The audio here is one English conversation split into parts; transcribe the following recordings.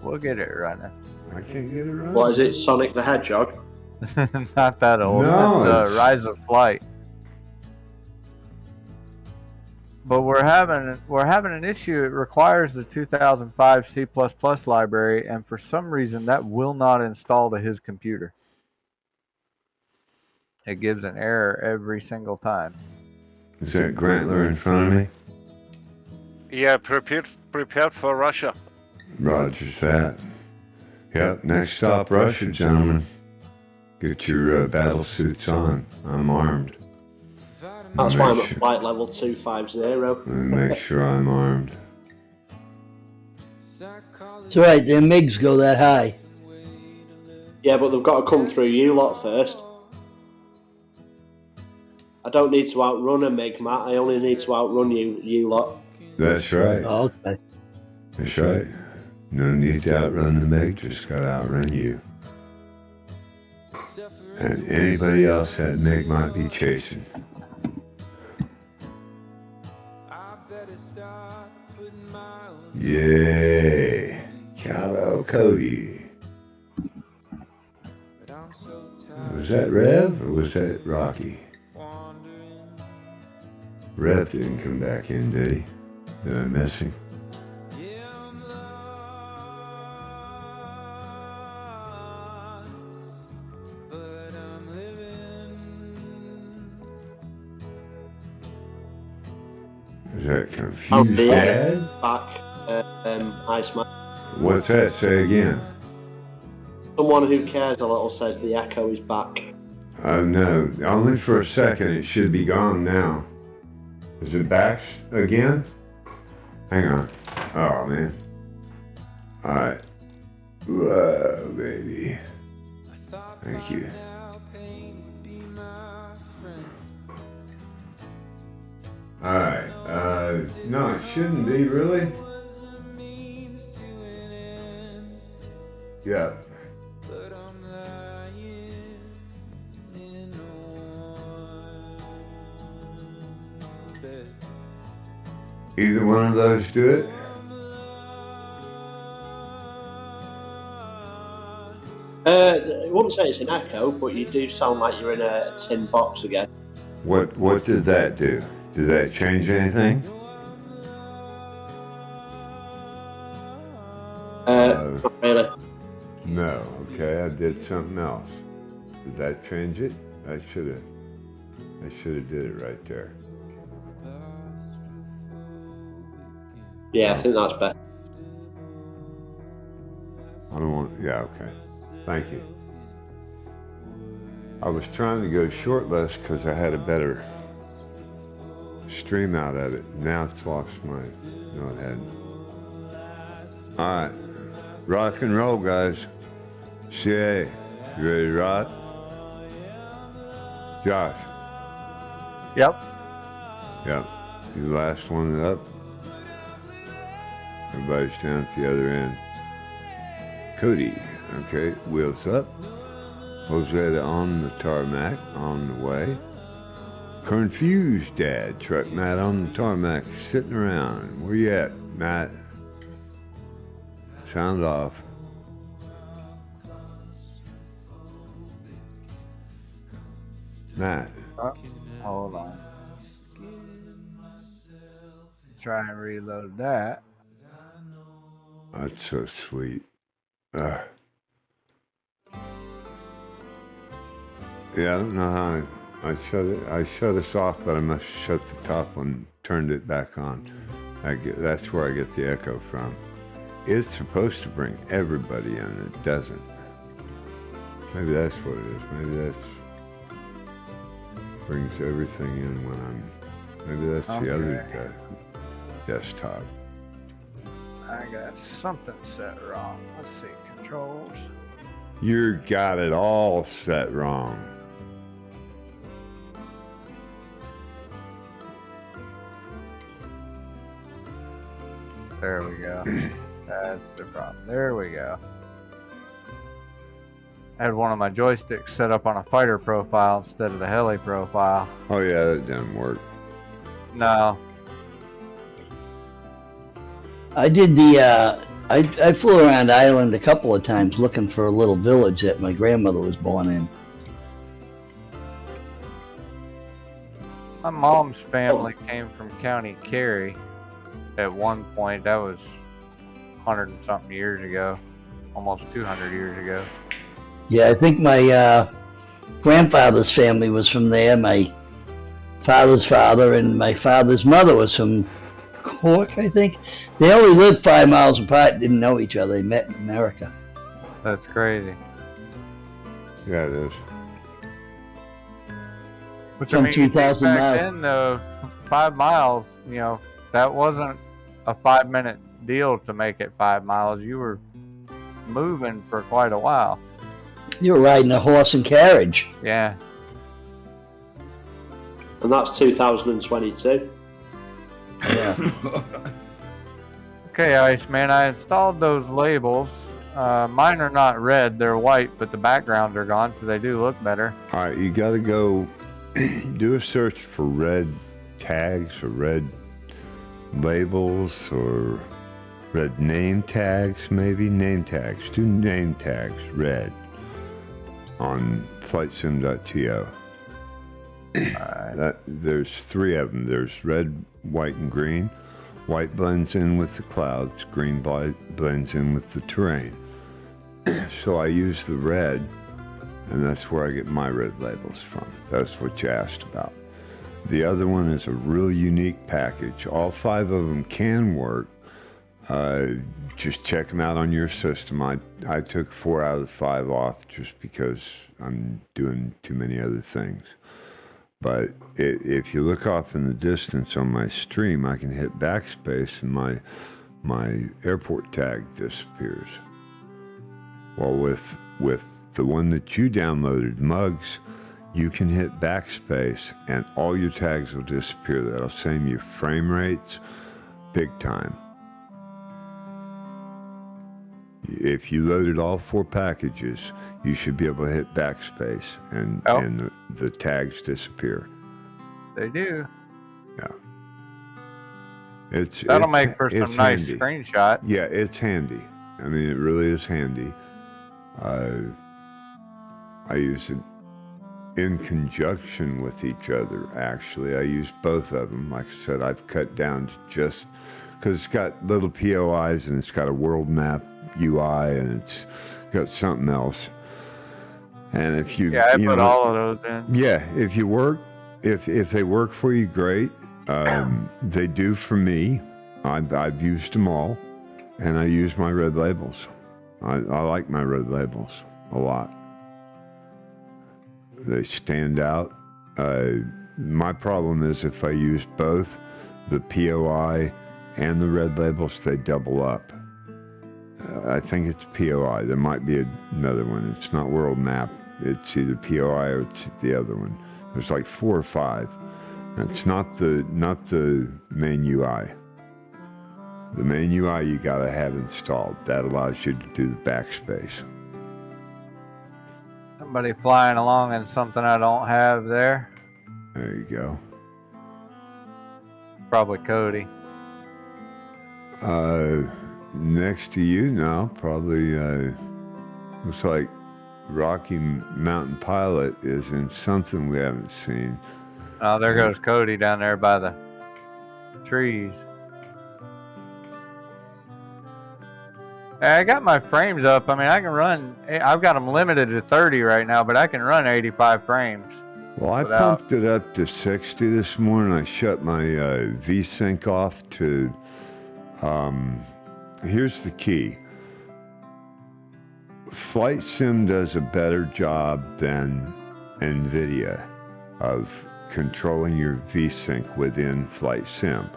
We'll get it running. I can't get it running. What is it, Sonic the Hedgehog? Not that old. No, It's Rise of Flight. But we're having an issue. It requires the 2005 C++ library, and for some reason that will not install to his computer. It gives an error every single time. Is that Grantler in front of me? Yeah, prepared for Russia. Roger that. Yep, next stop Russia, gentlemen. Get your battle suits on. I'm armed. That's why I'm at flight level 250. Make sure I'm armed. It's alright, their MiGs go that high. Yeah, but they've got to come through you lot first. I don't need to outrun a MiG, Matt. I only need to outrun you lot. That's right. Oh, okay. That's right. No need to outrun the MiG, just gotta outrun you. And anybody else that MiG might be chasing. Yay! Cowbell Cody. Was that Rev or was that Rocky? Rev didn't come back in, did he? Did I miss him? Is that confused, Dad? Back, Iceman. What's that? Say again. Someone who cares a little says the echo is back. Oh no, only for a second. It should be gone now. Is it back again? Hang on. Oh man. Alright. Whoa, baby. Thank you. Alright. No, it shouldn't be, really. Yeah. Either one of those do it? I wouldn't say it's an echo, but you do sound like you're in a tin box again. What did that do? Did that change anything? Not really. No. Okay, I did something else. Did that change it? I should have did it right there. Yeah, I think that's better. I don't want. Yeah. Okay. Thank you. I was trying to go shortlist because I had a better stream out of it. Now it's lost my. No, it hadn't. All right. Rock and roll, guys. CA, you ready to rock? Josh. Yep. Yep. You last one up. Everybody's down at the other end. Cody. Okay. Wheels up. Josetta on the tarmac, on the way. Confused Dad. Truck Matt on the tarmac, sitting around. Where you at, Matt? Sound off. Matt. Hold on. Try and reload that. That's so sweet. Yeah, I don't know how I shut it. I shut us off, but I must shut the top one, turned it back on. That's where I get the echo from. It's supposed to bring everybody in, and it doesn't. Maybe that's what it is. Maybe that's brings everything in when I'm. Maybe that's the other desktop. I got something set wrong. Let's see, controls. You got it all set wrong. There we go. That's the problem. There we go. I had one of my joysticks set up on a fighter profile instead of the heli profile. Oh yeah, that didn't work. No. I did the I flew around Ireland a couple of times looking for a little village that my grandmother was born in. My mom's family came from County Kerry at one point. That was 100 and something years ago, almost 200 years ago. Yeah, I think my grandfather's family was from there. My father's father and my father's mother was from Cork, I think. They only lived 5 miles apart, didn't know each other. They met in America. That's crazy. Yeah, it is. Which Some I mean, you think 3,000 back miles. then, though, 5 miles, you know, that wasn't a 5-minute deal to make it 5 miles. You were moving for quite a while. You were riding a horse and carriage. Yeah. And that's 2022. Yeah. Okay, Iceman, I installed those labels. Mine are not red, they're white, but the backgrounds are gone, so they do look better. All right, you got to go do a search for red tags or red labels or red name tags, maybe name tags. Do name tags red on flightsim.to. There's 3 of them. There's red, white, and green. White blends in with the clouds. Green blends in with the terrain. So I use the red, and that's where I get my red labels from. That's what you asked about. The other one is a real unique package. All 5 of them can work. Just check them out on your system. I took 4 out of the 5 off just because I'm doing too many other things. But if you look off in the distance on my stream, I can hit backspace and my airport tag disappears. Well, with the one that you downloaded, Mugs, you can hit backspace and all your tags will disappear. That'll save you frame rates big time. If you loaded all 4 packages, you should be able to hit backspace and the tags disappear. They do. Yeah. That'll make for some nice handy. screenshot. Yeah, it's handy. I mean, it really is handy. I use it in conjunction with each other, actually. I use both of them. Like I said, I've cut down to just, because it's got little POIs and it's got a world map UI and it's got something else. And if you... Yeah, I you put know, all of those in. Yeah, if you work, if they work for you, great. They do for me. I've used them all, and I use my red labels. I like my red labels a lot. They stand out. My problem is if I use both the POI and the red labels, they double up. I think it's POI. There might be another one. It's not world map. It's either POI or it's the other one. There's like 4 or 5. It's not the main UI. The main UI you gotta have installed. That allows you to do the backspace. Somebody flying along in something I don't have there. There you go. Probably Cody. Next to you now, probably looks like Rocky Mountain Pilot is in something we haven't seen. Oh, there goes Cody down there by the trees. I got my frames up. I mean, I can run. I've got them limited to 30 right now, but I can run 85 frames. Well, I pumped it up to 60 this morning. I shut my VSync off to... here's the key. Flight Sim does a better job than NVIDIA of controlling your VSync within Flight Sim.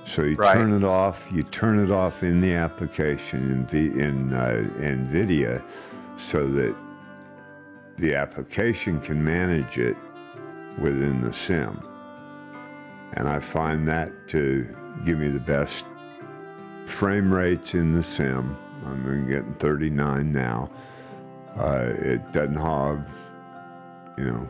So you turn it off. You turn it off in the application in NVIDIA, so that the application can manage it within the sim. And I find that to give me the best frame rates in the sim. I'm getting 39 now. It doesn't hog, you know.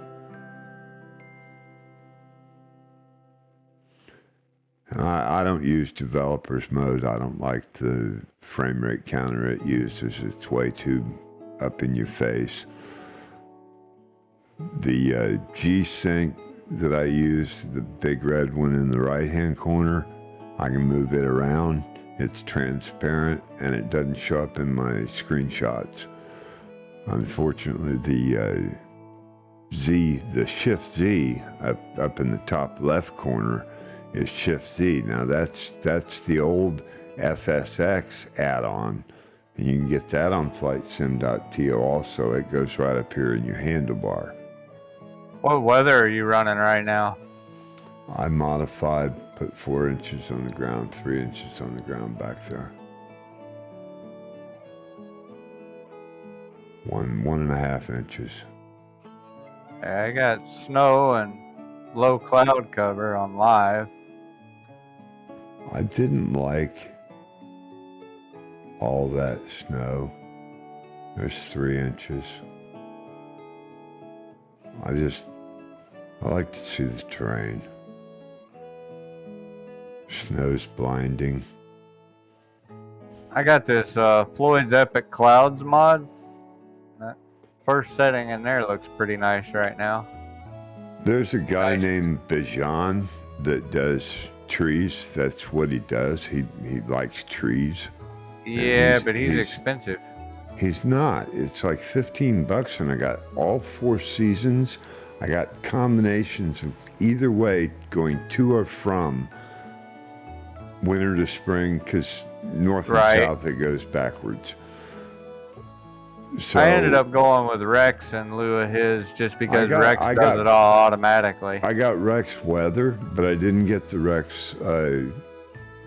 I don't use developer's mode. I don't like the frame rate counter it uses. It's way too up in your face. The G-Sync that I use, the big red one in the right-hand corner, I can move it around. It's transparent and it doesn't show up in my screenshots. Unfortunately, the Shift Z up in the top left corner is Shift Z. Now that's the old FSX add-on, and you can get that on FlightSim.to also. It goes right up here in your handlebar. What weather are you running right now? I modified, put 4 inches on the ground, 3 inches on the ground back there. 1.5 inches. Yeah, I got snow and low cloud cover on live. I didn't like all that snow. There's 3 inches. I like to see the terrain. Snow's blinding. I got this Floyd's Epic Clouds mod. That first setting in there looks pretty nice right now. There's a guy named Bijan that does trees. That's what he does. He likes trees. Yeah, but he's expensive. He's not. It's like $15, and I got all 4 seasons. I got combinations of either way going to or from winter to spring, because north and south it goes backwards. So I ended up going with Rex in lieu of his just because Rex does it all automatically. I got Rex weather, but I didn't get the Rex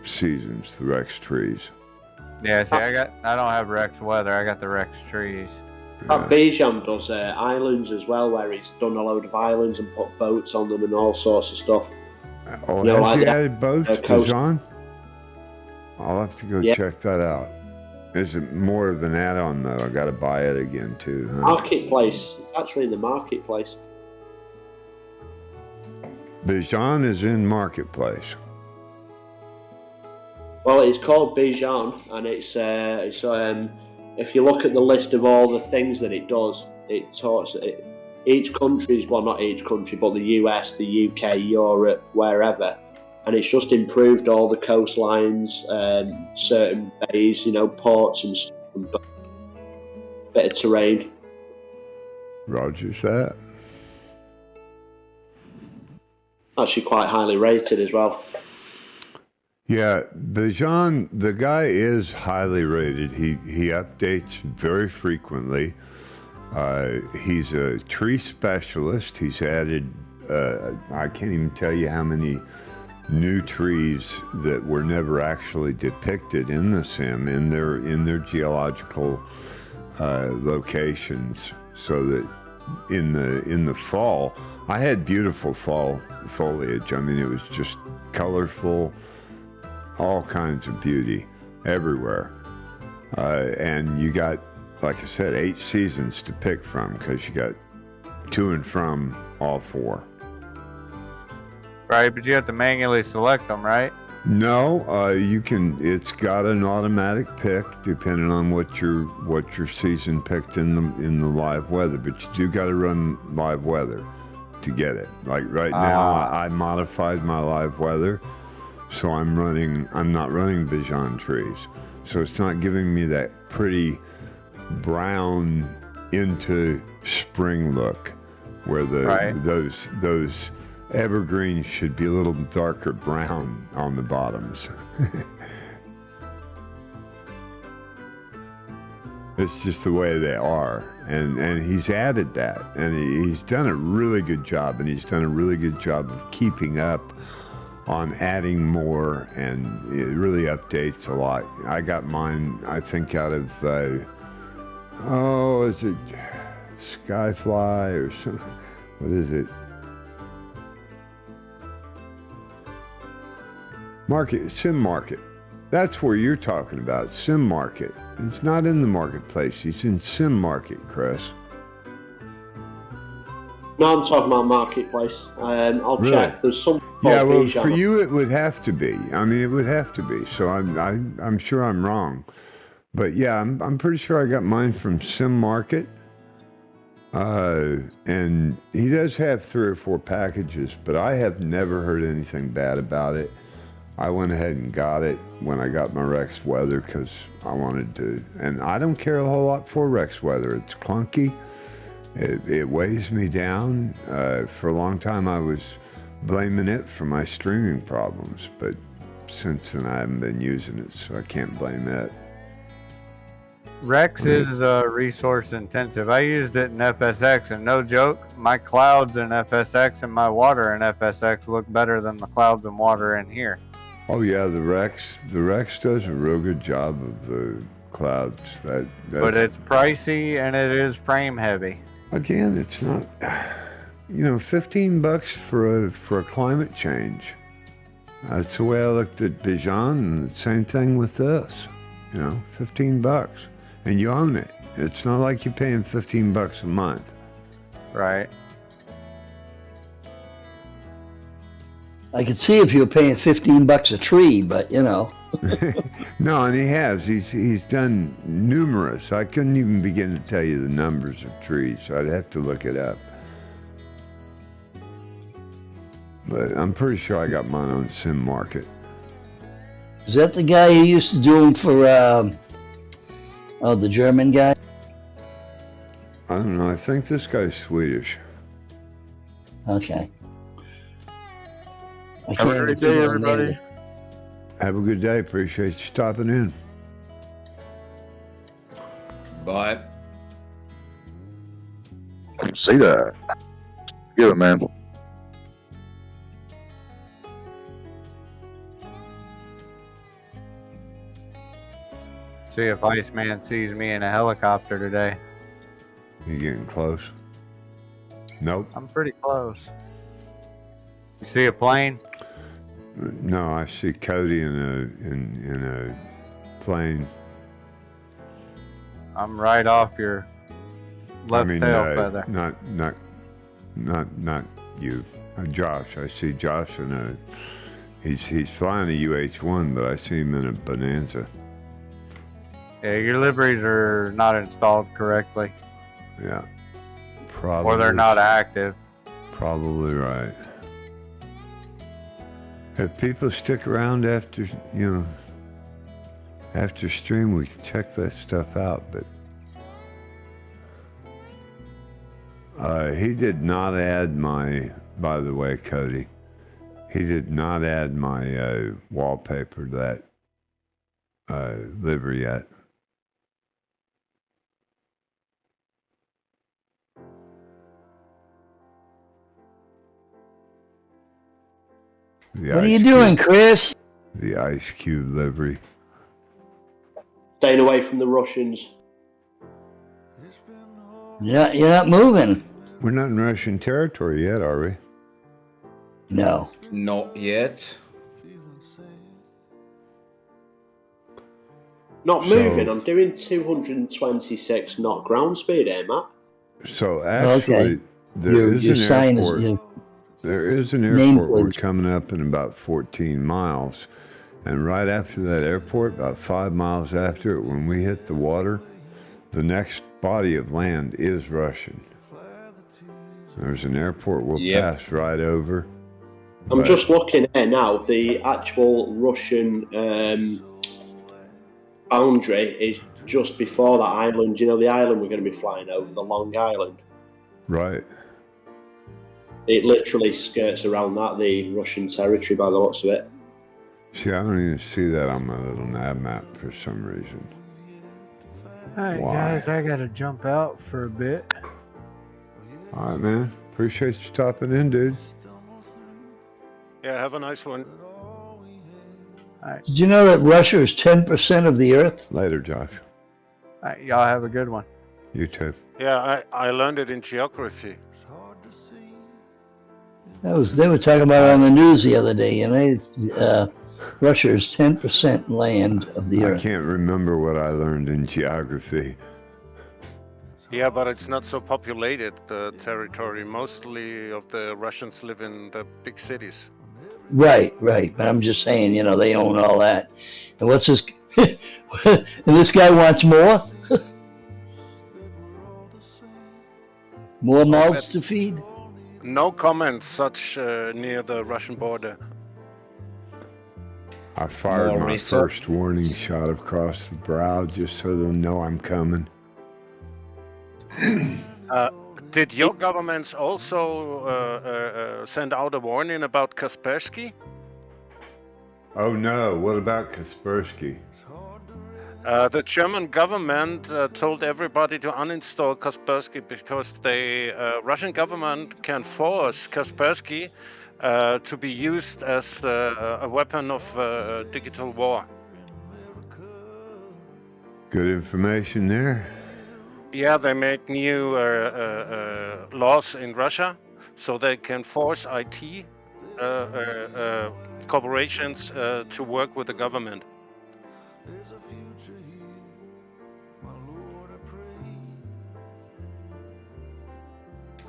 seasons, the Rex trees. Yeah, see, I don't have Rex weather. I got the Rex trees. Bijan does islands as well, where he's done a load of islands and put boats on them and all sorts of stuff. Oh, you know, has he added boats, Bijan? I'll have to go check that out. Is it more of an add-on, though? I got to buy it again, too. Huh? Marketplace. It's actually in the marketplace. Bijan is in marketplace. Well, it's called Bijan, and it's if you look at the list of all the things that it does, it talks each country's, well, not each country, but the US, the UK, Europe, wherever, and it's just improved all the coastlines, certain bays, ports and stuff, and bit of terrain. Roger's that. Actually quite highly rated as well. Yeah, Bijan, the guy is highly rated. He updates very frequently. He's a tree specialist. He's added, I can't even tell you how many new trees that were never actually depicted in the sim in their geological locations, so that in the fall, I had beautiful fall foliage. I mean, it was just colorful, all kinds of beauty everywhere. And you got, like I said, 8 seasons to pick from, because you got to and from all 4. Right, but you have to manually select them, right? No, you can. It's got an automatic pick depending on what your season picked in the live weather. But you do got to run live weather to get it. Like right now, I modified my live weather, so I'm not running Bijan trees, so it's not giving me that pretty brown into spring look where those evergreens should be a little darker brown on the bottoms. It's just the way they are, and he's added that, and he's done a really good job, and he's done a really good job of keeping up on adding more, and it really updates a lot. I got mine, I think, out of is it Skyfly or something? What is it? Sim Market. That's where you're talking about, Sim Market. It's not in the marketplace. He's in Sim Market, Chris. No, I'm talking about marketplace. I'll check. There's some. Yeah, called well, for Bijan. you it would have to be. I mean, it would have to be. So I'm sure I'm wrong, but yeah, I'm pretty sure I got mine from Sim Market. And he does have 3 or 4 packages, but I have never heard anything bad about it. I went ahead and got it when I got my Rex Weather because I wanted to, and I don't care a whole lot for Rex Weather. It's clunky. It weighs me down. For a long time, I was blaming it for my streaming problems, but since then, I haven't been using it, so I can't blame it. Rex is resource intensive. I used it in FSX, and no joke, my clouds in FSX and my water in FSX look better than the clouds and water in here. Oh yeah, the Rex does a real good job of the clouds. But it's pricey and it is frame heavy. Again, it's not, $15 for a climate change. That's the way I looked at Bijan, and the same thing with this. $15, and you own it. It's not like you're paying $15 a month. Right. I could see if you were paying $15 a tree, but No, and he has. He's done numerous. I couldn't even begin to tell you the numbers of trees. So I'd have to look it up. But I'm pretty sure I got mine on Sim Market. is that the guy who used to do them for, the German guy? I don't know. I think this guy's Swedish. Okay. Have a great day, everybody. Have a good day. Appreciate you stopping in. Bye. See that? Get it, man. See if Iceman sees me in a helicopter today. You getting close? Nope. I'm pretty close. You see a plane? No, I see Cody in a plane. I'm right off your left tail feather. Not you. Josh. I see Josh in a. He's flying a UH-1, but I see him in a Bonanza. Yeah, your liveries are not installed correctly. Yeah, probably. Or they're not active. Probably right. If people stick around after stream, we can check that stuff out. But he did not add my. By the way, Cody, he did not add my wallpaper to that livery yet. What are you doing, Chris? The Ice Cube livery. Staying away from the Russians. Yeah, you're not moving. We're not in Russian territory yet, are we? No. Not yet. Not moving. I'm doing 226 knot ground speed here, Matt. So actually, Okay. there is your an sign airport. There is an Name airport. We're plate. coming up in about 14 miles. And right after that airport, about 5 miles after it, when we hit the water, the next body of land is Russian. There's an airport we'll pass right over. I'm just looking here now. The actual Russian boundary is just before that island. You know the island we're going to be flying over, the Long Island? Right. It literally skirts around that, the Russian territory, by the looks of it. See, I don't even see that on my little nav map for some reason. Alright, Why? guys, I gotta jump out for a bit. All right, man. Appreciate you stopping in, dude. Yeah, have a nice one. Did you know that Russia is 10% of the Earth? Later, Josh. Alright, y'all have a good one. You too. Yeah, I learned it in geography. They were talking about it on the news the other day. Russia is 10% land of the I Earth. can't remember what I learned in geography. Yeah, but it's not so populated, the territory. Mostly of the Russians live in the big cities. Right. But I'm just saying, they own all that. And what's this? And this guy wants more? More mouths to feed? No comments such near the Russian border. I fired More my research. first warning shot across the brow just so they'll know I'm coming. Did your governments also send out a warning about Kaspersky? Oh no, what about Kaspersky? The German government told everybody to uninstall Kaspersky because the Russian government can force Kaspersky to be used as a weapon of digital war. Good information there. Yeah, they make new laws in Russia so they can force IT corporations to work with the government.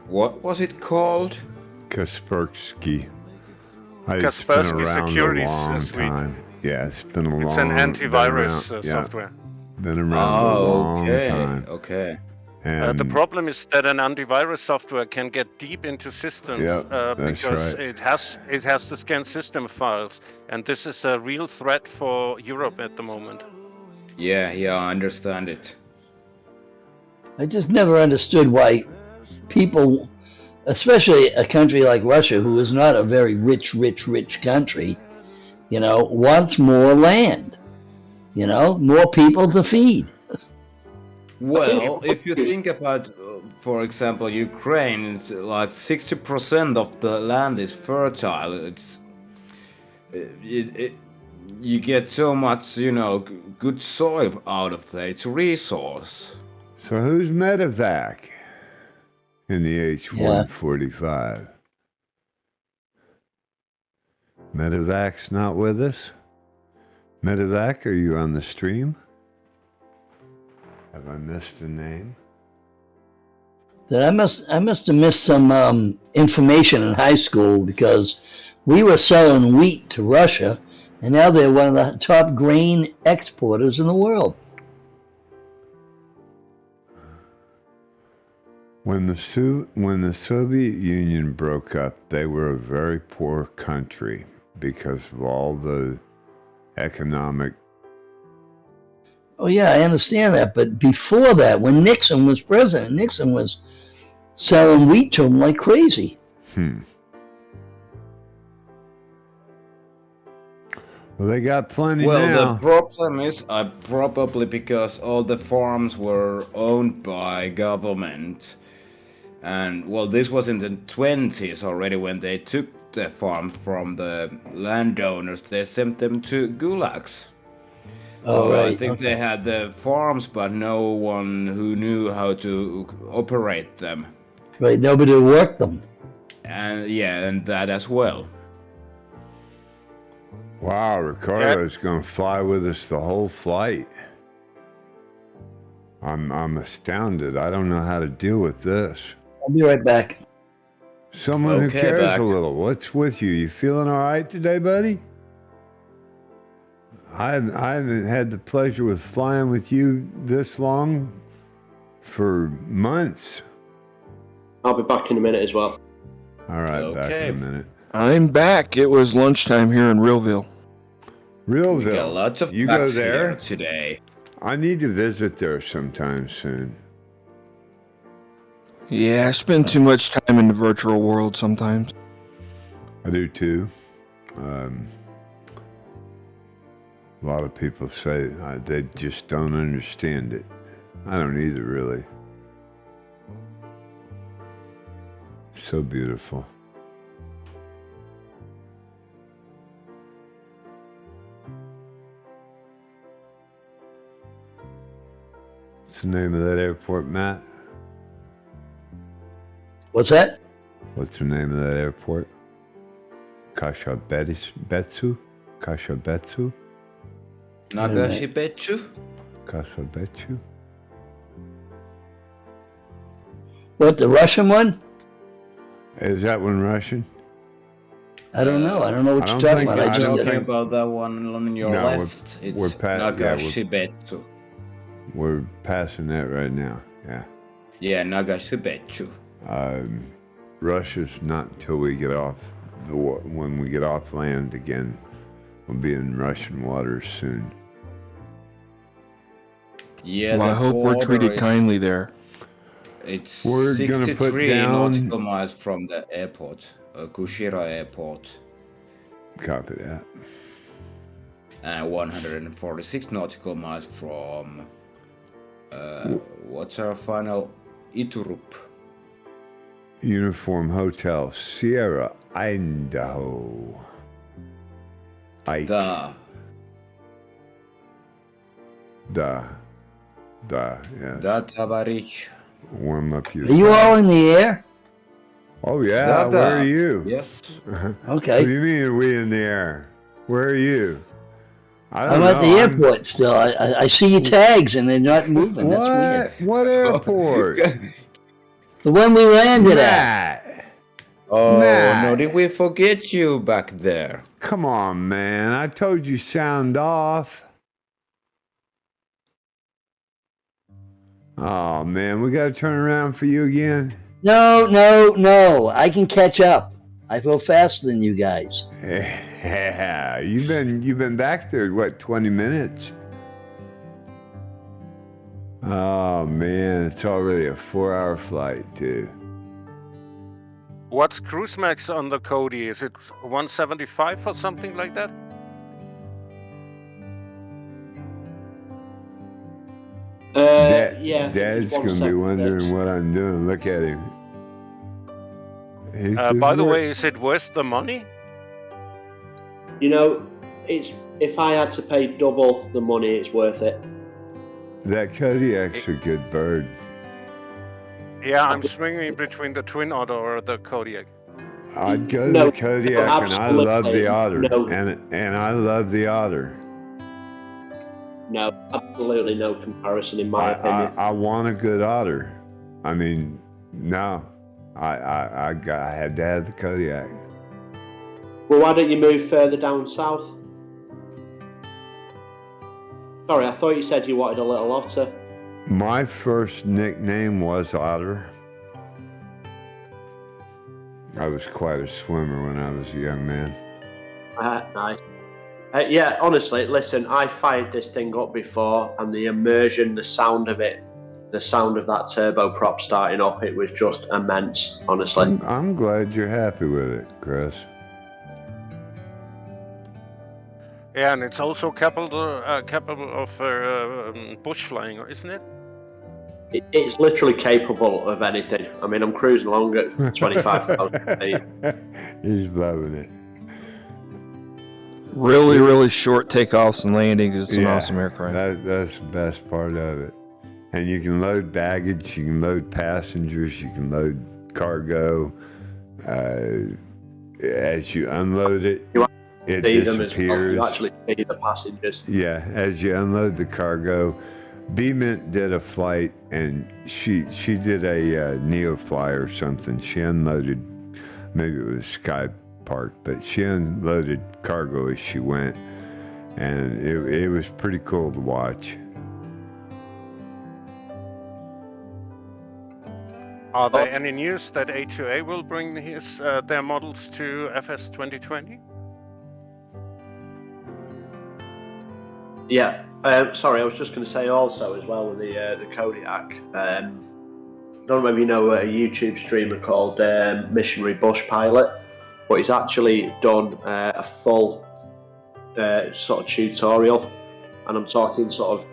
What was it called? Kaspersky. It's been Kaspersky around Securities a long Suite. time. Yeah, it's been a long. It's an antivirus been around, software. Been around a long okay. time. Okay. And The problem is that an antivirus software can get deep into systems Yep, that's because right. it has to scan system files, and this is a real threat for Europe at the moment. Yeah, I understand it. I just never understood why people, especially a country like Russia, who is not a very rich country, wants more land, more people to feed. Well, if you think about, for example, Ukraine, it's like 60% of the land is fertile. You get so much, good soil out of there. It's a resource. so who's medevac in the H-145? Medevac's not with us? Medevac, are you on the stream? Have I missed a name? Then I must have missed some information in high school because we were selling wheat to Russia, and now they're one of the top grain exporters in the world. When the Soviet Union broke up, they were a very poor country because of all the economic. Oh yeah, I understand that. But before that, when Nixon was president, Nixon was selling wheat to them like crazy. Well, they got plenty Well, now. the problem is probably because all the farms were owned by government. And, well, this was in the 20s already when they took the farms from the landowners. They sent them to gulags. Oh, So right. I think they had the farms, but no one who knew how to operate them. Right, nobody worked them. And yeah, and that as well. Wow, Ricardo's going to fly with us the whole flight. I'm astounded. I don't know how to deal with this. I'll be right back. Someone who Okay, cares back. a little. What's with you? You feeling all right today, buddy? I haven't had the pleasure with flying with you this long for months. I'll be back in a minute as well. All right, back Okay. in a minute. I'm back. It was lunchtime here in Realville. We got Realville. lots of You go facts there? here today. I need to visit there sometime soon. Yeah, I spend too much time in the virtual world sometimes. I do too. A lot of people say they just don't understand it. I don't either, really. So beautiful. What's the name of that airport, Matt? What's that? What's the name of that airport? Kashabetsu? Kashabetsu? Nagashibetsu? Kasabetsu? What, the Russian one? Is that one Russian? I don't know. I don't know what I you're don't talking think- about. I I just don't Talking think- about that one on your No, left. we're It's yeah, Nagashibetsu. we're passing that right now. Yeah. Yeah, Nagashibetsu. Russia's not until we get off when we get off land again. We'll be in Russian waters soon. Yeah, Well, I the hope we're border treated is- kindly there. It's We're gonna 63 put down- nautical miles from the airport, Kushira Airport, Copy that. and 146 nautical miles from what's our final Iturup. Uniform Hotel, Sierra, Idaho. Ike. Yes. Da Tabarich. Warm up your. Are you all in the air? Oh yeah. Da, da. Where are you? Yes. What do Okay. you mean? Are we in the air? Where are you? I I'm at the airport still. I see your tags and they're not moving. That's weird. What airport? The one we landed at. Matt. Oh Matt. no, did we forget you back there? Come on, man. I told you sound off. Oh man, we gotta turn around for you again. No. I can catch up. I go faster than you guys. Yeah, you've been back there what 20 minutes? Oh man, it's already a 4-hour flight too. What's cruise max on the Cody? Is it 175 or something like that? Yeah. I think Dad's it's gonna be 176. wondering what I'm doing. Look at him. He says, By the "What?" way, is it worth the money? You know, it's if I had to pay double the money, it's worth it. That Kodiak's a good bird. Yeah, I'm swinging between the Twin Otter or the Kodiak. I'd go to No, the Kodiak, and I absolutely love the otter, no. and I love the otter. No, absolutely no comparison in my opinion. I want a good otter. I mean, no, I had to have the Kodiak. Well, why don't you move further down south? Sorry, I thought you said you wanted a little otter. My first nickname was Otter. I was quite a swimmer when I was a young man. Nice. Yeah, honestly, listen, I fired this thing up before, and the immersion, the sound of it, the sound of that turboprop starting up, it was just immense, honestly. I'm glad you're happy with it, Chris. Yeah, and it's also capable of bush flying, isn't it? It's literally capable of anything. I mean, I'm cruising along at 25,000 feet. He's loving it. Really short takeoffs and landings. It's an awesome aircraft. That's the best part of it. And you can load baggage, you can load passengers, you can load cargo. As you unload it, it See them as well. disappears. You actually see the passengers. Yeah, as you unload the cargo. B-Mint did a flight, and she did a Neo fly or something. She unloaded, maybe it was Sky Park, but she unloaded cargo as she went, and it was pretty cool to watch. Are there any news that A2A will bring their models to FS 2020? Yeah. Sorry, I was just going to say also as well with the Kodiak. I don't know if you know a YouTube streamer called Missionary Bush Pilot, but he's actually done a full sort of tutorial, and I'm talking sort of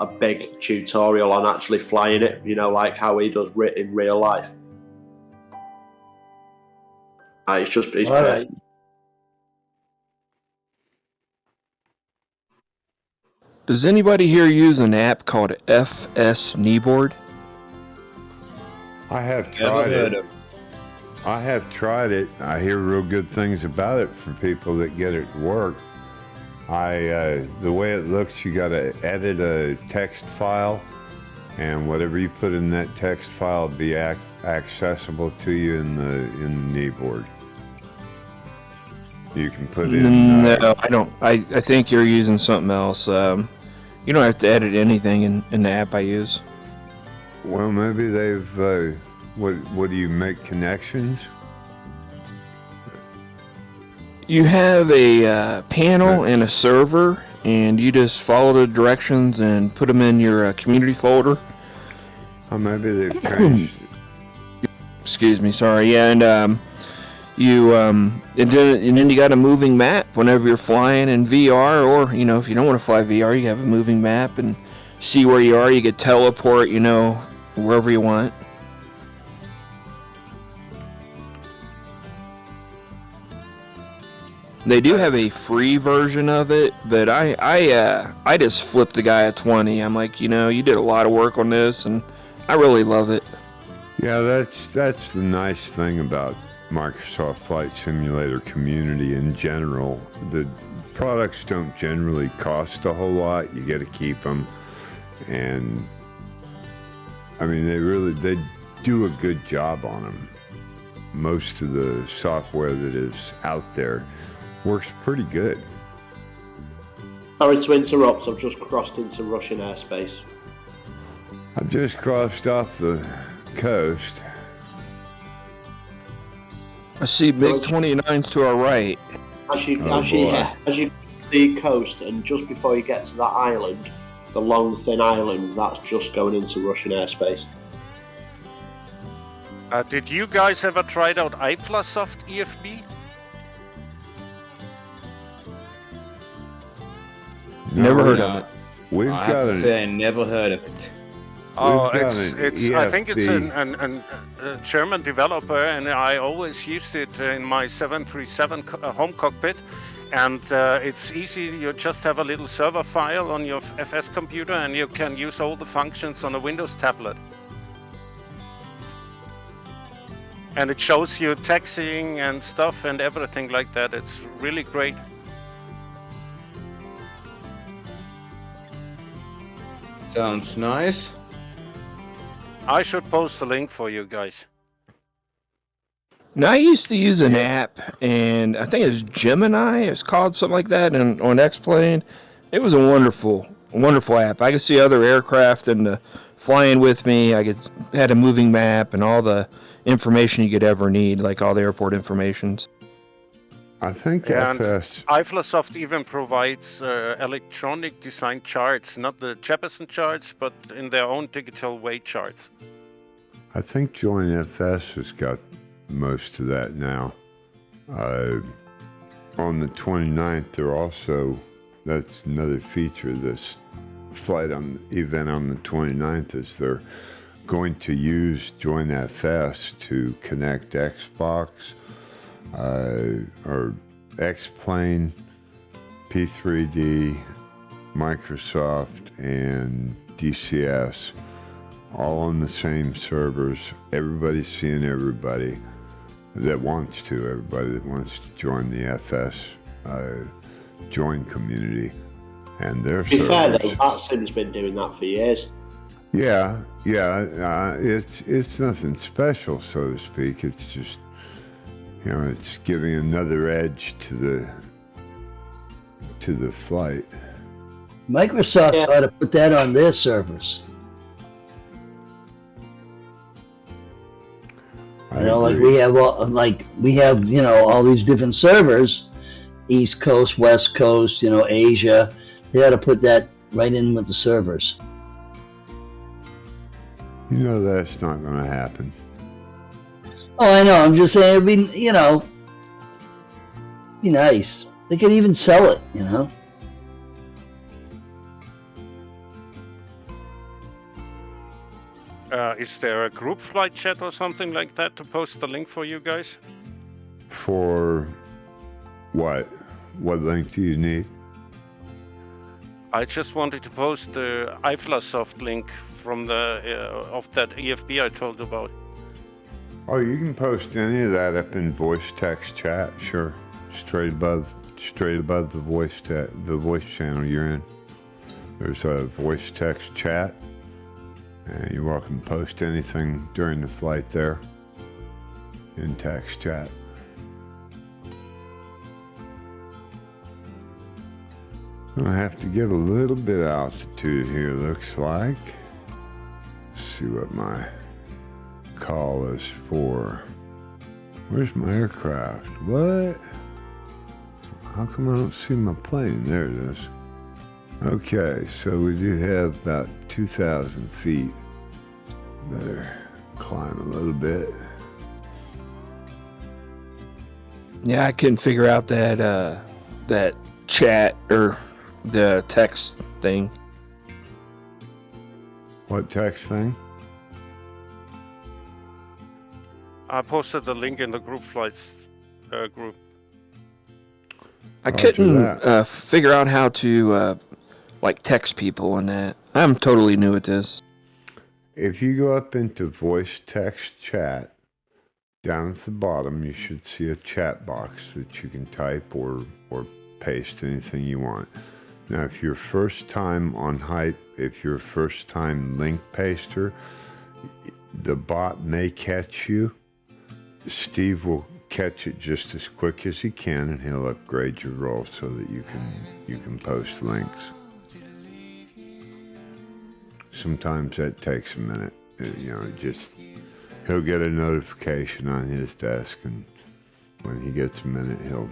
a big tutorial on actually flying it. You know, like how he does in real life. It's perfect. Right. Does anybody here use an app called FS Kneeboard? I have Never tried heard it. of. I have tried it. I hear real good things about it from people that get it to work. The way it looks, you got to edit a text file, and whatever you put in that text file will be accessible to you in the kneeboard. You can put in. No, I don't. I think you're using something else. You don't have to edit anything in the app I use. Well, maybe they've. What do you make connections? You have a panel and a server, and you just follow the directions and put them in your community folder. Oh, maybe they've changed. Excuse me, sorry. Yeah, and and then you got a moving map whenever you're flying in VR, or if you don't want to fly VR, you have a moving map and see where you are. You could teleport, wherever you want. They do have a free version of it, but I just flipped the guy a 20. I'm like, you did a lot of work on this, and I really love it. Yeah, that's the nice thing about Microsoft Flight Simulator community in general. The products don't generally cost a whole lot. You get to keep them, and I mean they do a good job on them. Most of the software that is out there works pretty good. Sorry to interrupt, I've just crossed into Russian airspace. I've just crossed off the coast. I see big 29s to our right. As you the coast, and just before you get to that island, the long thin island, that's just going into Russian airspace. Did you guys ever try out IFLAsoft EFB? Never heard of it. We've I got have to say I never heard of it. Oh, We've got it's. an I think it's EFB. a German developer, and I always used it in my 737 home cockpit. And it's easy. You just have a little server file on your FS computer, and you can use all the functions on a Windows tablet. And it shows you taxiing and stuff and everything like that. It's really great. Sounds nice. I should post a link for you guys. Now, I used to use an app, and I think it's Gemini. It's called something like that, and on X-Plane. It was a wonderful app. I could see other aircraft and flying with me. Had a moving map and all the information you could ever need, like all the airport informations. I think And FS. IFLAsoft even provides electronic design charts, not the Jefferson charts, but in their own digital way charts. I think Join FS has got most of that now. On the 29th, they're also, that's another feature of this event on the 29th, is they're going to use Join FS to connect Xbox, or X-Plane, P3D, Microsoft, and DCS, all on the same servers. Everybody's seeing everybody that wants to, everybody that wants to join the FS join community and their To be servers. fair though, Vatsim's been doing that for years. Yeah, it's nothing special, so to speak. It's just, it's giving another edge to the flight. Microsoft ought to put that on their servers. Like we have all these different servers, East Coast, West Coast, Asia. They ought to put that right in with the servers. That's not going to happen. Oh, I know. I'm just saying, it'd be, be nice. They could even sell it, Is there a group flight chat or something like that to post the link for you guys? For what? What link do you need? I just wanted to post the IFLAsoft link from of that EFB I told about. Oh, you can post any of that up in voice text chat, sure. Straight above the voice channel you're in. There's a voice text chat, and you're welcome to post anything during the flight there in text chat. I have to get a little bit of altitude here, looks like. See what my call is for. Where's my aircraft? What? How come I don't see my plane? There it is. Okay, so we do have about 2,000 feet. Better climb a little bit. Yeah, I couldn't figure out that chat or the text thing. What text thing? I posted the link in the group flights group. I Roger couldn't that. figure out how to like text people on that. I'm totally new at this. If you go up into voice text chat, down at the bottom you should see a chat box that you can type or paste anything you want. Now if you're first time on Hype, if you're a first time link paster, the bot may catch you. Steve will catch it just as quick as he can, and he'll upgrade your role so that you can post links. Sometimes that takes a minute. He'll get a notification on his desk, and when he gets a minute, he'll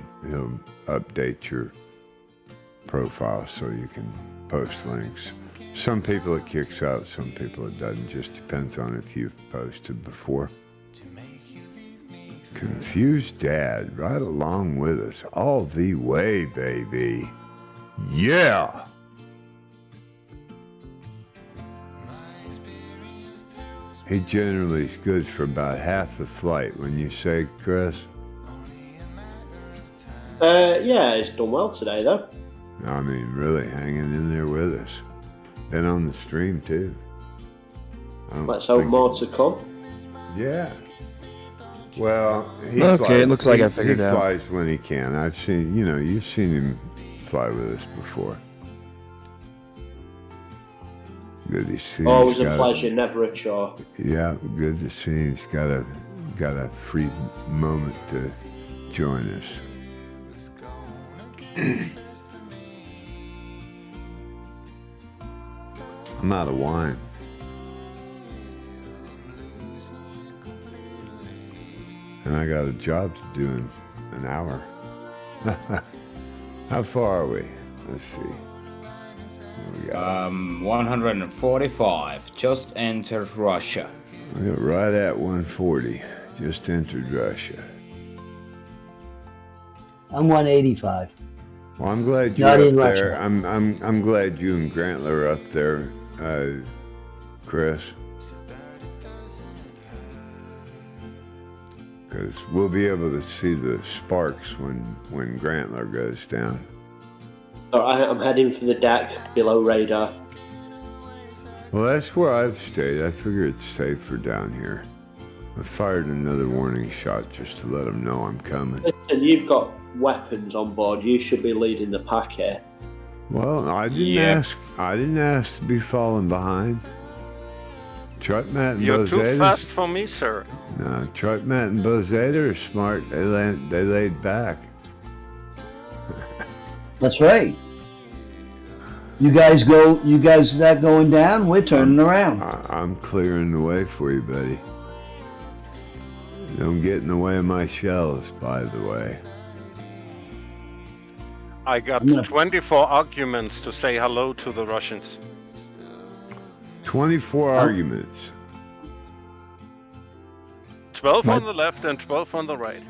update your profile so you can post links. Some people it kicks out, some people it doesn't. Just depends on if you've posted before. Confused Dad, right along with us, all the way, baby. Yeah! He generally is good for about half the flight, when you say, Chris? Yeah, he's done well today, though. I mean, really hanging in there with us. Been on the stream, too. Let's hope more to come. Yeah. Well, he Okay, flies, it looks like I figured he it out. flies when he can. I've seen, you've seen him fly with us before. Good to see him. Always a pleasure, never a chore. Yeah, good to see him. He's got a free moment to join us. I'm out of wine. And I got a job to do in an hour. How far are we? Let's see. What we got? 145. Just entered Russia. We got right at 140. Just entered Russia. I'm 185. Well, I'm glad you're Not up in there. Russia. I'm glad you and Grantler are up there, Chris. Because we'll be able to see the sparks when Grantler goes down. Alright, I'm heading for the deck below radar. Well, that's where I've stayed. I figure it's safer down here. I fired another warning shot just to let them know I'm coming. Listen, you've got weapons on board. You should be leading the pack here. Well, I didn't ask to be falling behind. Truck Matt and You're too Bozetas. fast for me, sir. No, Truck Matt and Bozeta are smart. They laid back. That's right. You guys that going down, we're turning around. I'm clearing the way for you, buddy. Don't get in the way of my shells, by the way. I got No. 24 arguments to say hello to the Russians. 24 arguments. 12 on the left and 12 on the right.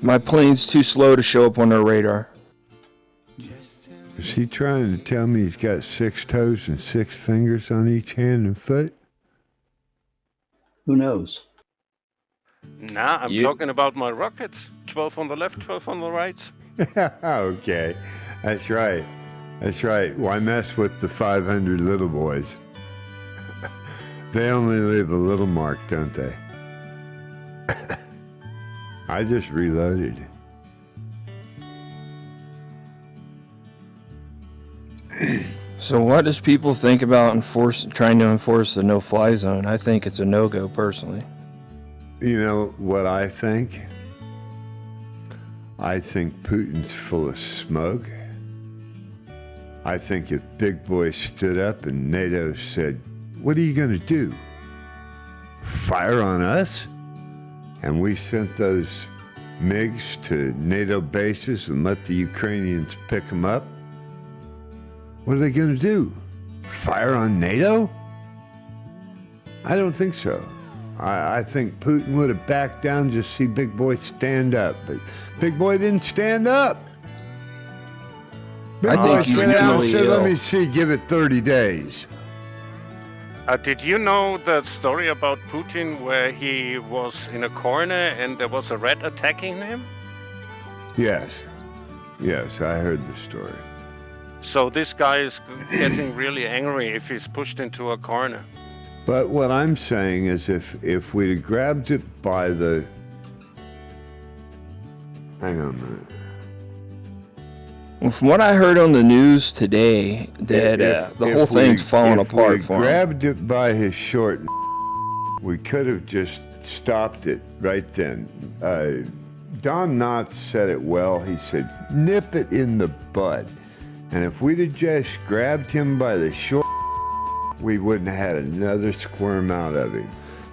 My plane's too slow to show up on their radar. Is he trying to tell me he's got 6 toes and 6 fingers on each hand and foot? Who knows? Nah, I'm talking about my rockets. 12 on the left, 12 on the right. Okay, that's right. That's right. Why mess with the 500 little boys? They only leave a little mark, don't they? I just reloaded. So what does people think about trying to enforce the no-fly zone? I think it's a no-go personally. You know what I think? I think Putin's full of smoke, I think if Big Boy stood up and NATO said, "What are you going to do? Fire on us?" And we sent those MiGs to NATO bases and let the Ukrainians pick them up, what are they going to do? Fire on NATO? I don't think so. I think Putin would have backed down just to see Big Boy stand up. But Big Boy didn't stand up. Big I Boy think he's sat down and really said, "Let ill." me see, give it 30 days. Did you know the story about Putin where he was in a corner and there was a rat attacking him? Yes. Yes, I heard the story. So this guy is getting really angry if he's pushed into a corner. But what I'm saying is if we'd have grabbed it by the... Hang on a minute. Well, from what I heard on the news today, that the whole thing's falling apart If for we him. grabbed it by his short, we could have just stopped it right then. Don Knotts said it well. He said, "Nip it in the bud." And if we'd have just grabbed him by the short, we wouldn't have had another squirm out of him.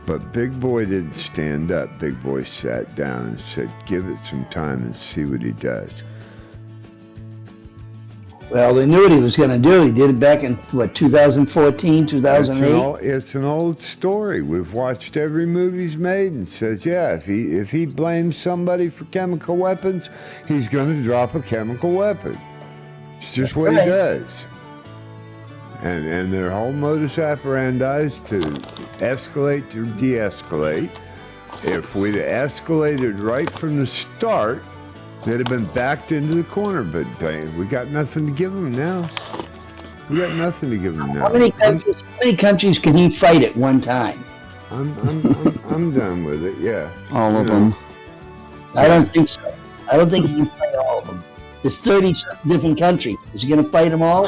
But Big Boy didn't stand up. Big Boy sat down and said, "Give it some time and see what he does." Well, they knew what he was going to do. He did it back in, 2014, 2008? It's an old story. We've watched every movie he's made and says, yeah, if he blames somebody for chemical weapons, he's going to drop a chemical weapon. It's just what he does. And their whole modus operandi is to escalate to de-escalate. If we'd escalated right from the start, they'd have been backed into the corner, but we got nothing to give them now. We got nothing to give them now. How many countries can he fight at one time? I'm done with it. Yeah, All of them. I don't think so. I don't think he can fight all of them. There's 30 different countries. Is he going to fight them all?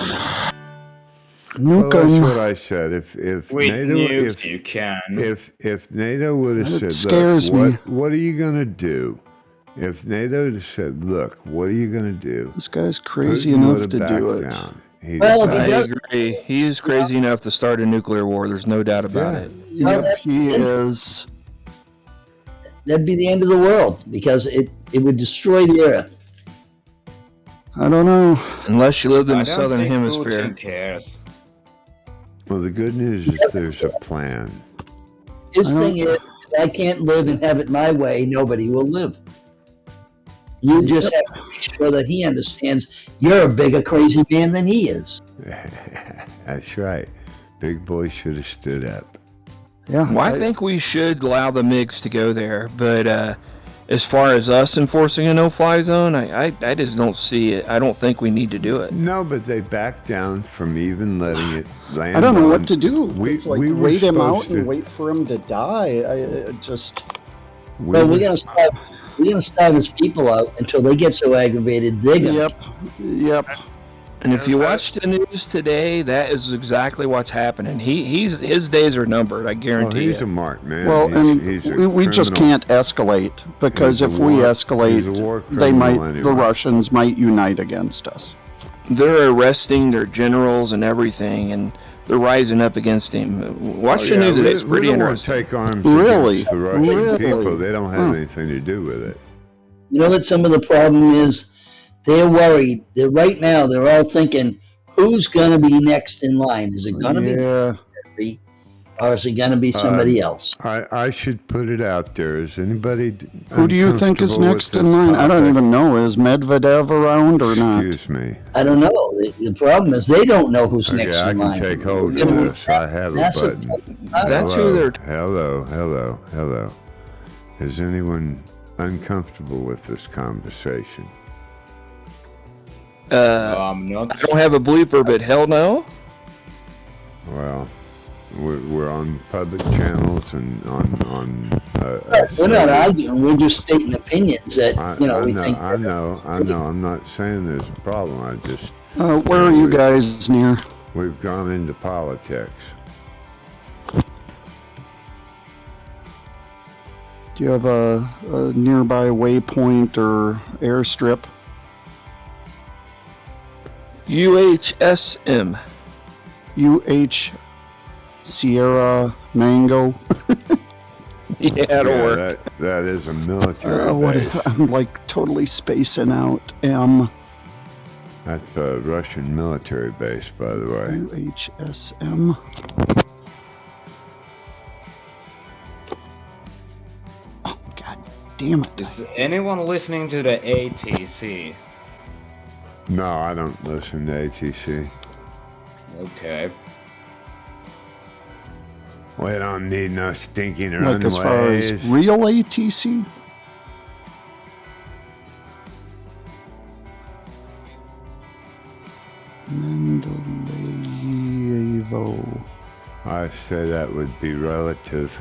Well, Nuke that's 'em. what I said. If With NATO, nukes, you can. if NATO would have That said, scares "Look, me. what are you gonna do?" If NATO had said, "Look, what are you gonna do?" This guy's crazy Putin enough would've to backed do it. down. He'd Well, have if he I does- agree. He is crazy enough to start a nuclear war. There's no doubt about Yeah. it. Yep, he is. That'd be the end of the world because it would destroy the earth. I don't know. Unless you lived in I the don't southern think hemisphere. Putin cares. Well, the good news is there's a plan. His I don't- thing is, if I can't live and have it my way, nobody will live. You just have to make sure that he understands you're a bigger crazy man than he is. That's right. Big Boy should have stood up. Yeah. Well, I think we should allow the MiGs to go there, but as far as us enforcing a no-fly zone, I just don't see it. I don't think we need to do it. No, but they backed down from even letting it land. I don't know on- what to do. We- It's like we were wait him out supposed to- and wait for him to die. I just Well, were- we're gonna starve his people out until they get so aggravated they're gonna. Yep. And if you watch the news today, that is exactly what's happening. His days are numbered. I Oh, guarantee he's it. a mark, man. Well, He's a and we just criminal. can't escalate because He's a if we war- escalate, he's a war they criminal might. anyway. The Russians might unite against us. They're arresting their generals and everything, and they're rising up against him. Watch the news today; it's pretty we don't want interesting. to take arms Really? against the Russian Really? people. They don't have Huh. anything to do with it. You know what some of the problem is? They're worried. Right now they're all thinking, who's gonna be next in line? Is it gonna be or is it gonna be somebody else? I should put it out there. Is anybody Who do you think is uncomfortable next with in this line? I don't topic? even know. Is Medvedev around or not? Excuse me. I don't know. The problem is they don't know who's next Okay, I in can line. take hold of It's gonna be this. I have a massive- button. That's hello, who they're. hello. Is anyone uncomfortable with this conversation? Not. I don't have a bleeper, but hell no. Well, we're on public channels and on. We're not arguing. We're just stating opinions that we think. I know. I'm not saying there's a problem. I just Where are you guys near? we've gone into politics. Do you have a nearby waypoint or airstrip? UHSM. UH Sierra Mango. Yeah, it'll Yeah, work. that is a military What? base. I'm like totally spacing out. M That's a Russian military base, by the way. UHSM. Oh God damn it! Is anyone listening to the ATC? No, I don't listen to ATC. Okay. We don't need no stinking Like as far as runways. real ATC. Mendeleevo. I say that would be relative.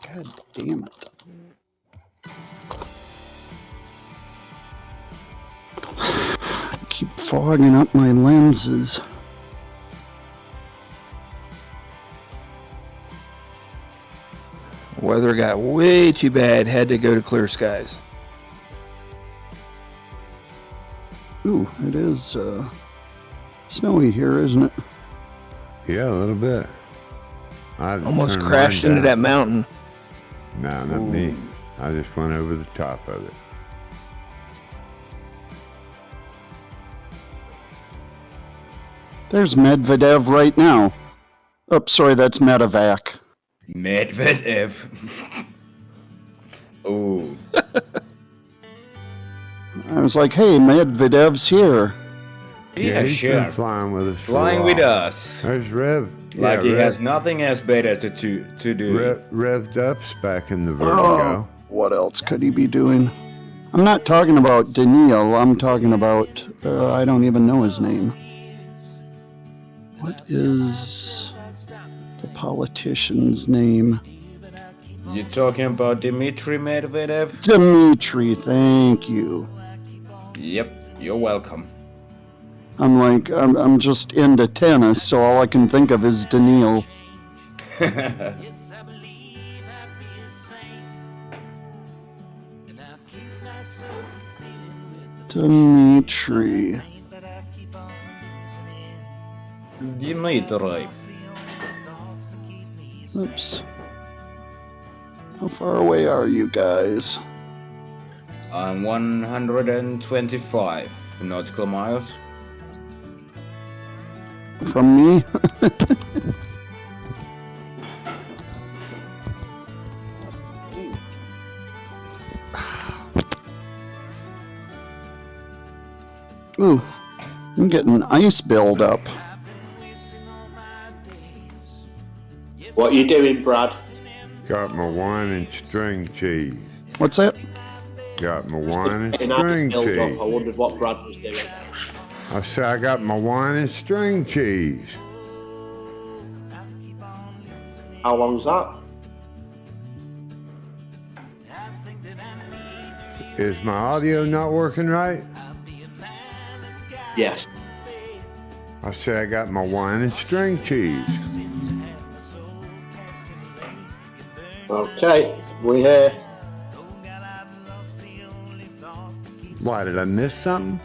God damn it. I keep fogging up my lenses. Weather got way too bad. Had to go to clear skies. Ooh, it is snowy here, isn't it? Yeah, a little bit. I'd Almost turn crashed mine into that down. mountain. No, not me. I just went over the top of it. There's Medvedev right now. Oh, sorry, that's Medevac. Medvedev. Oh. I was like, hey, Medvedev's here. Yeah, he's sure. been flying with us. for a Flying with while. us. There's Rev. Like he Rev, has nothing else better to do. Revved up's back in the Vertigo. What else could he be doing? I'm not talking about Daniil. I'm talking about, I don't even know his name. What is the politician's name? You're talking about Dmitry Medvedev? Dmitry, thank you. Yep, you're welcome. I'm like, I'm just into tennis, so all I can think of is Daniil. Dmitry. Dmitry. Oops. How far away are you guys? I'm 125 nautical miles. From me? Ooh, I'm getting ice buildup. What are you doing, Brad? Got my wine and string cheese. What's that? Got my wine and Getting ice string build up. I cheese. wondered what Brad was doing. I say I got my wine and string cheese. How long's that? Is my audio not working right? Yes. I say I got my wine and string cheese. Okay, we're here. Why, did I miss something?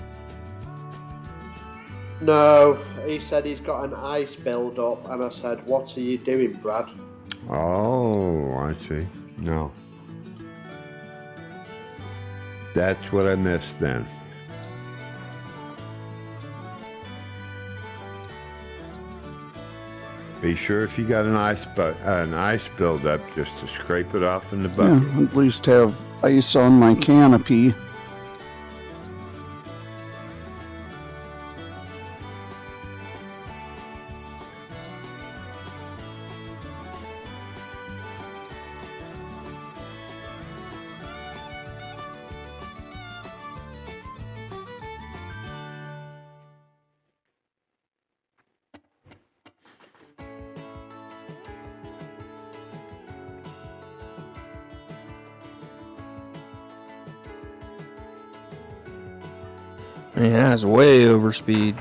No, he said he's got an ice build up, and I said, what are you doing, Brad? Oh, I see. No. That's what I missed then. Be sure if you got an ice buildup, just to scrape it off in the Yeah, bucket. at least have ice on my canopy. Man, that's way over speed.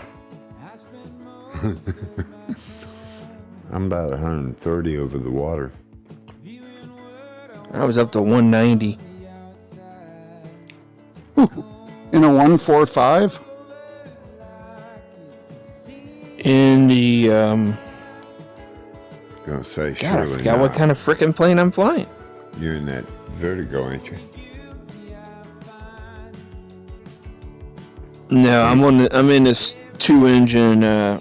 I'm about 130 over the water. I was up to 190. In a 145? In the Gonna say God, I surely forgot not. what kind of frickin' plane I'm flying. You're in that Vertigo, ain't you? No, I'm in this 2-engine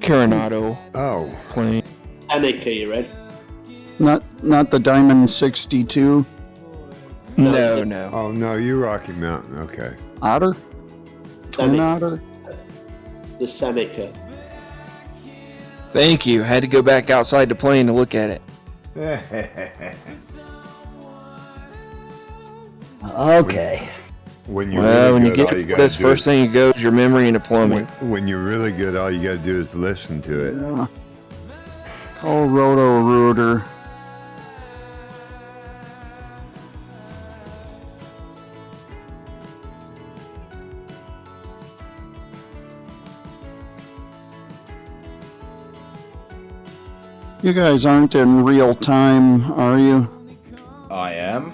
Coronado Oh, plane. Seneca, you're in. Not the Diamond 62 No. oh no, you're Rocky Mountain. Okay. Otter? Twin Seneca. Otter? The Seneca. Thank you. Had to go back outside the plane to look at it. Okay. When you're Well, when really you good, get all you to gotta this, do first is, thing you go is your memory and deployment. when you're really good, all you gotta do is listen to it. Yeah. Call Roto-Rooter. You guys aren't in real time, are you? I am.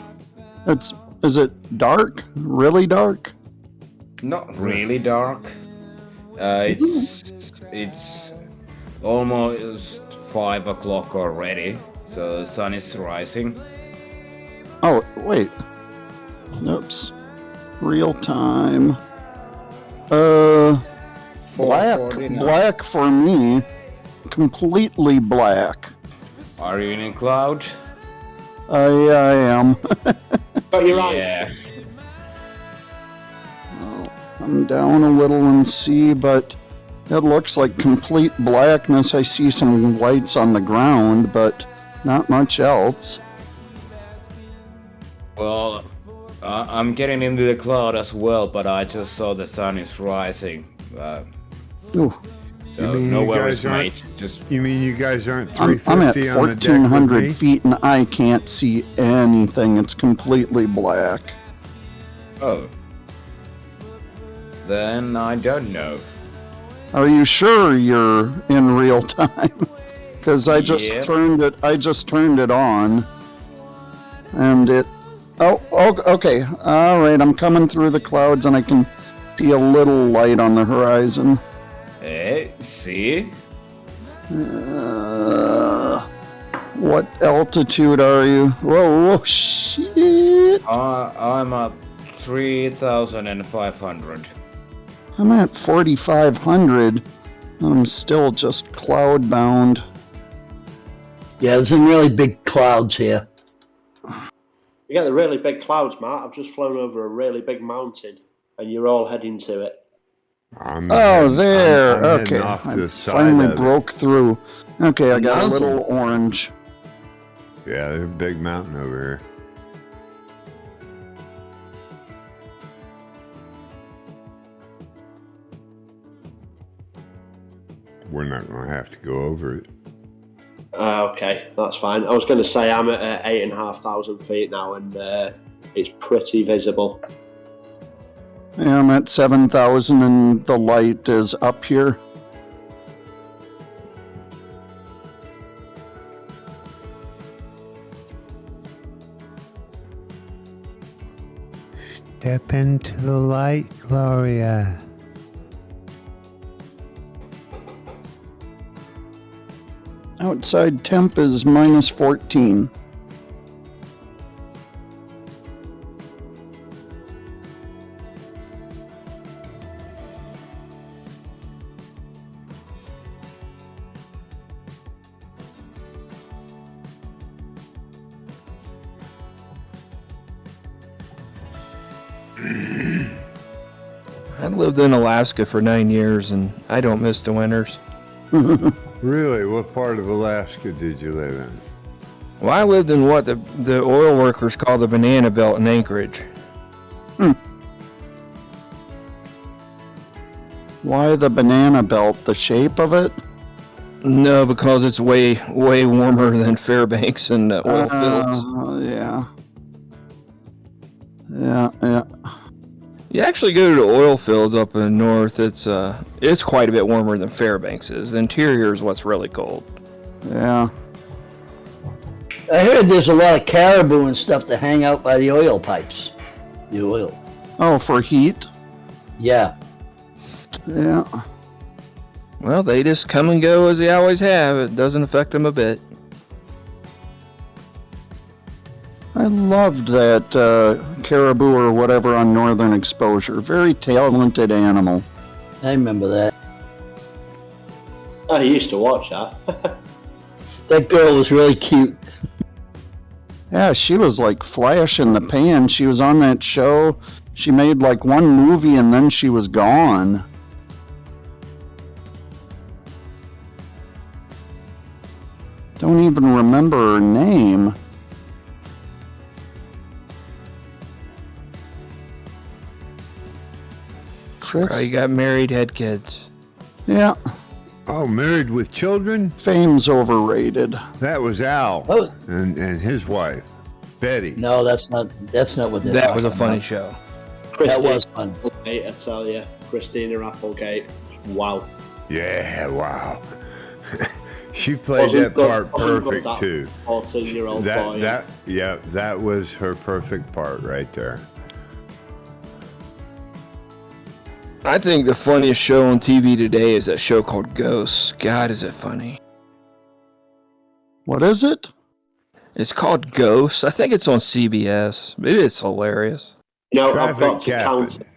Is it dark? Really dark? Not really dark. It's almost 5 o'clock already, so the sun is rising. Oh, wait. Oops. Real time. Black 4:49. for me. Completely black. Are you in cloud? I am. Got your eyes. Yeah. I'm down a little and see, but it looks like complete blackness. I see some lights on the ground, but not much else. Well, I'm getting into the cloud as well, but I just saw the sun is rising. Ooh, So mean no you worries, guys aren't- mate. Just You mean you guys aren't I'm 350 at on the deck with 1,400 me? feet and I can't see anything. It's completely black. oh. Then I don't know. Are you sure you're in real time? Because I just Yeah. turned it. I just turned it on, and it. Oh, okay. All right. I'm coming through the clouds, and I can see a little light on the horizon. Hey, see? What altitude are you? Whoa, shit! I'm at 3,500. I'm at 4,500. I'm still just cloud bound. Yeah, there's some really big clouds here. You get the really big clouds, Matt. I've just flown over a really big mountain, and you're all heading to it. There. I'm Okay. heading off I the side finally of it. broke through. Okay, I got a Mountain. little orange. Yeah, there's a big mountain over here. We're not going to have to go over it. Okay, that's fine. I was going to say I'm at 8,500 feet now, and it's pretty visible. Yeah, I'm at 7,000 and the light is up here. Step into the light, Gloria. Outside temp is minus 14. I lived in Alaska for 9 years, and I don't miss the winters. Really? What part of Alaska did you live in? Well, I lived in what the oil workers call the banana belt in Anchorage. Why the banana belt? The shape of it? No, because it's way warmer than Fairbanks and oil fields. Yeah. Yeah. You actually go to the oil fields up in the north. It's quite a bit warmer than Fairbanks is. The interior is what's really cold. Yeah. I heard there's a lot of caribou and stuff that hang out by the oil pipes. The oil. Oh, for heat? Yeah. Yeah. Well, they just come and go as they always have. It doesn't affect them a bit. I loved that caribou or whatever on Northern Exposure. Very talented animal. I remember that. I used to watch that. That girl was really cute. Yeah, she was like flash in the pan. She was on that show. She made like one movie and then she was gone. Don't even remember her name. Chris? Probably got married, had kids. Yeah, Oh, Married with Children? fame's overrated. That was Al That was, and his wife, Betty. no, that's not what they're That was a talking funny about. show. That was funny. Applegate, I tell you. Christina Applegate. Wow. Yeah, wow. She played that part perfect that too. 14-year-old boy. That was her perfect part right there. I think the funniest show on TV today is that show called Ghosts. God, is it funny. What is it? It's called Ghosts. I think it's on CBS. It's hilarious. You know, I've got Traffic to count Captain.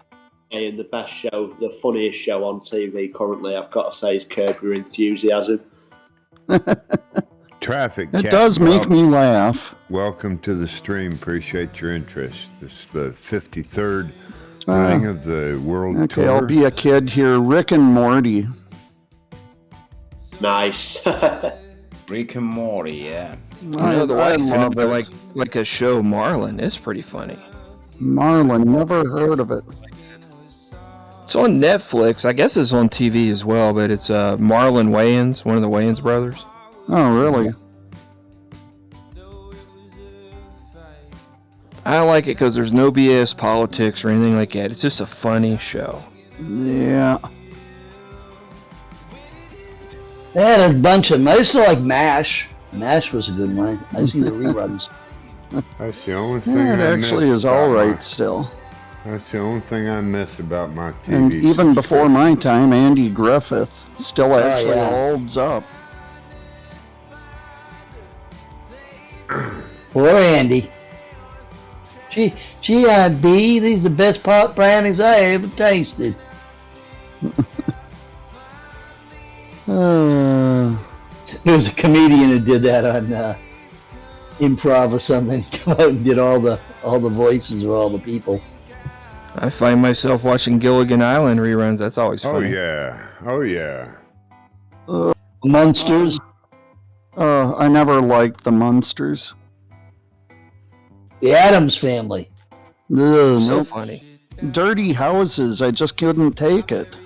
saying the best show, the funniest show on TV currently, I've got to say, is Curb Your Enthusiasm. Traffic It Captain. does make me laugh. Welcome to the stream. Appreciate your interest. This is the 53rd running of the World Okay, Tour. I'll be a kid here. Rick and Morty. Nice. Rick and Morty, yeah. The wife love I it. like a show Marlin. It's pretty funny. Marlin, never heard of it. It's on Netflix. I guess it's on TV as well, but it's Marlon Wayans, one of the Wayans brothers. Oh, really? I like it because there's no BS politics or anything like that. It's just a funny show. Yeah. They had a bunch of. I used to like MASH. MASH was a good one. I see the reruns. That's the only thing Yeah, it I actually miss is about all my- right still. That's the only thing I miss about my TV. And even before my time, Andy Griffith still actually yeah. holds up. Poor Andy. GIB, these are the best pot brownies I ever tasted. There was a comedian who did that on improv or something. Come out and did all the voices of all the people. I find myself watching Gilligan Island reruns. That's always Oh funny. yeah, oh yeah. Munsters. I never liked the Munsters. The Addams Family. Ugh, So nope. funny. Dirty Houses, I just couldn't take it.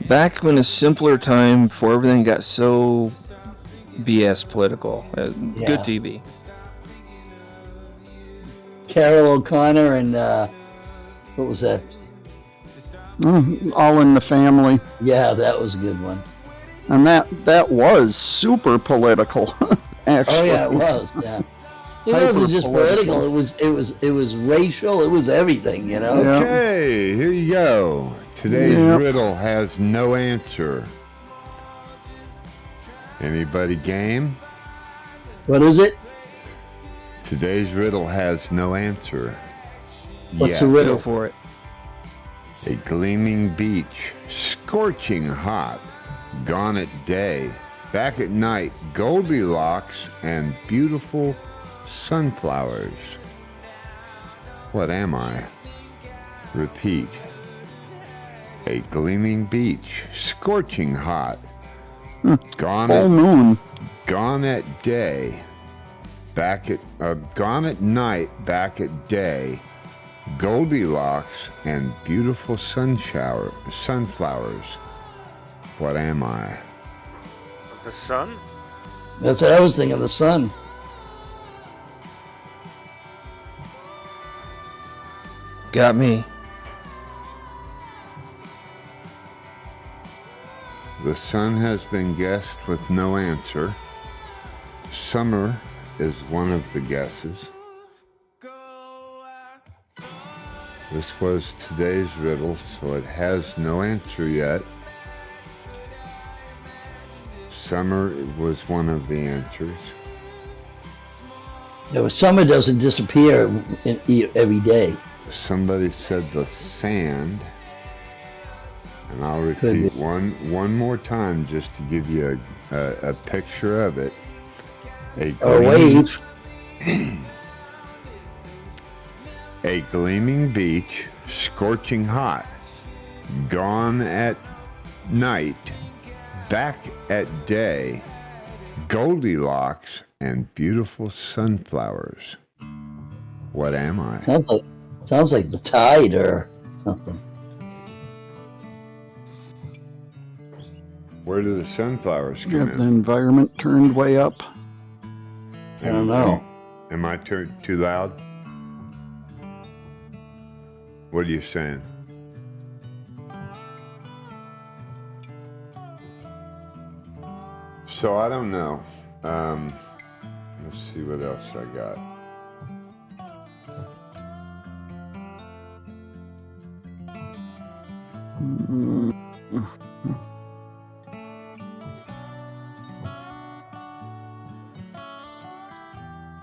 Back when a simpler time before everything got so BS political. Yeah. Good TV. Carol O'Connor and what was that? All in the Family. Yeah, that was a good one. And that was super political. Actually. Oh yeah, it was. Yeah, it wasn't just political. It was racial. It was everything. You know. Yeah. Okay, here you go. Today's Yep. riddle has no answer. Anybody game? What is it? Today's riddle has no answer. What's Yet. the Go riddle? for it. A gleaming beach, scorching hot, gone at day, back at night, Goldilocks and beautiful sunflowers. What am I? Repeat. A gleaming beach, scorching hot, gone Full at, moon. gone at day, gone at night, back at day, Goldilocks and beautiful sunflowers. What am I? The sun? That's what I was thinking. The sun. Got me. The sun has been guessed with no answer. Summer is one of the guesses. This was today's riddle, so it has no answer yet. Summer was one of the answers. No, summer doesn't disappear every day. Somebody said the sand. And I'll repeat one more time just to give you a picture of it. A wave. A gleaming beach, scorching hot, gone at night, back at day, Goldilocks, and beautiful sunflowers. What am I? Sounds like the tide or something. Where do the sunflowers come You have in? the environment turned way up. I don't know. Am I too loud? What are you saying? So I don't know. Let's see what else I got.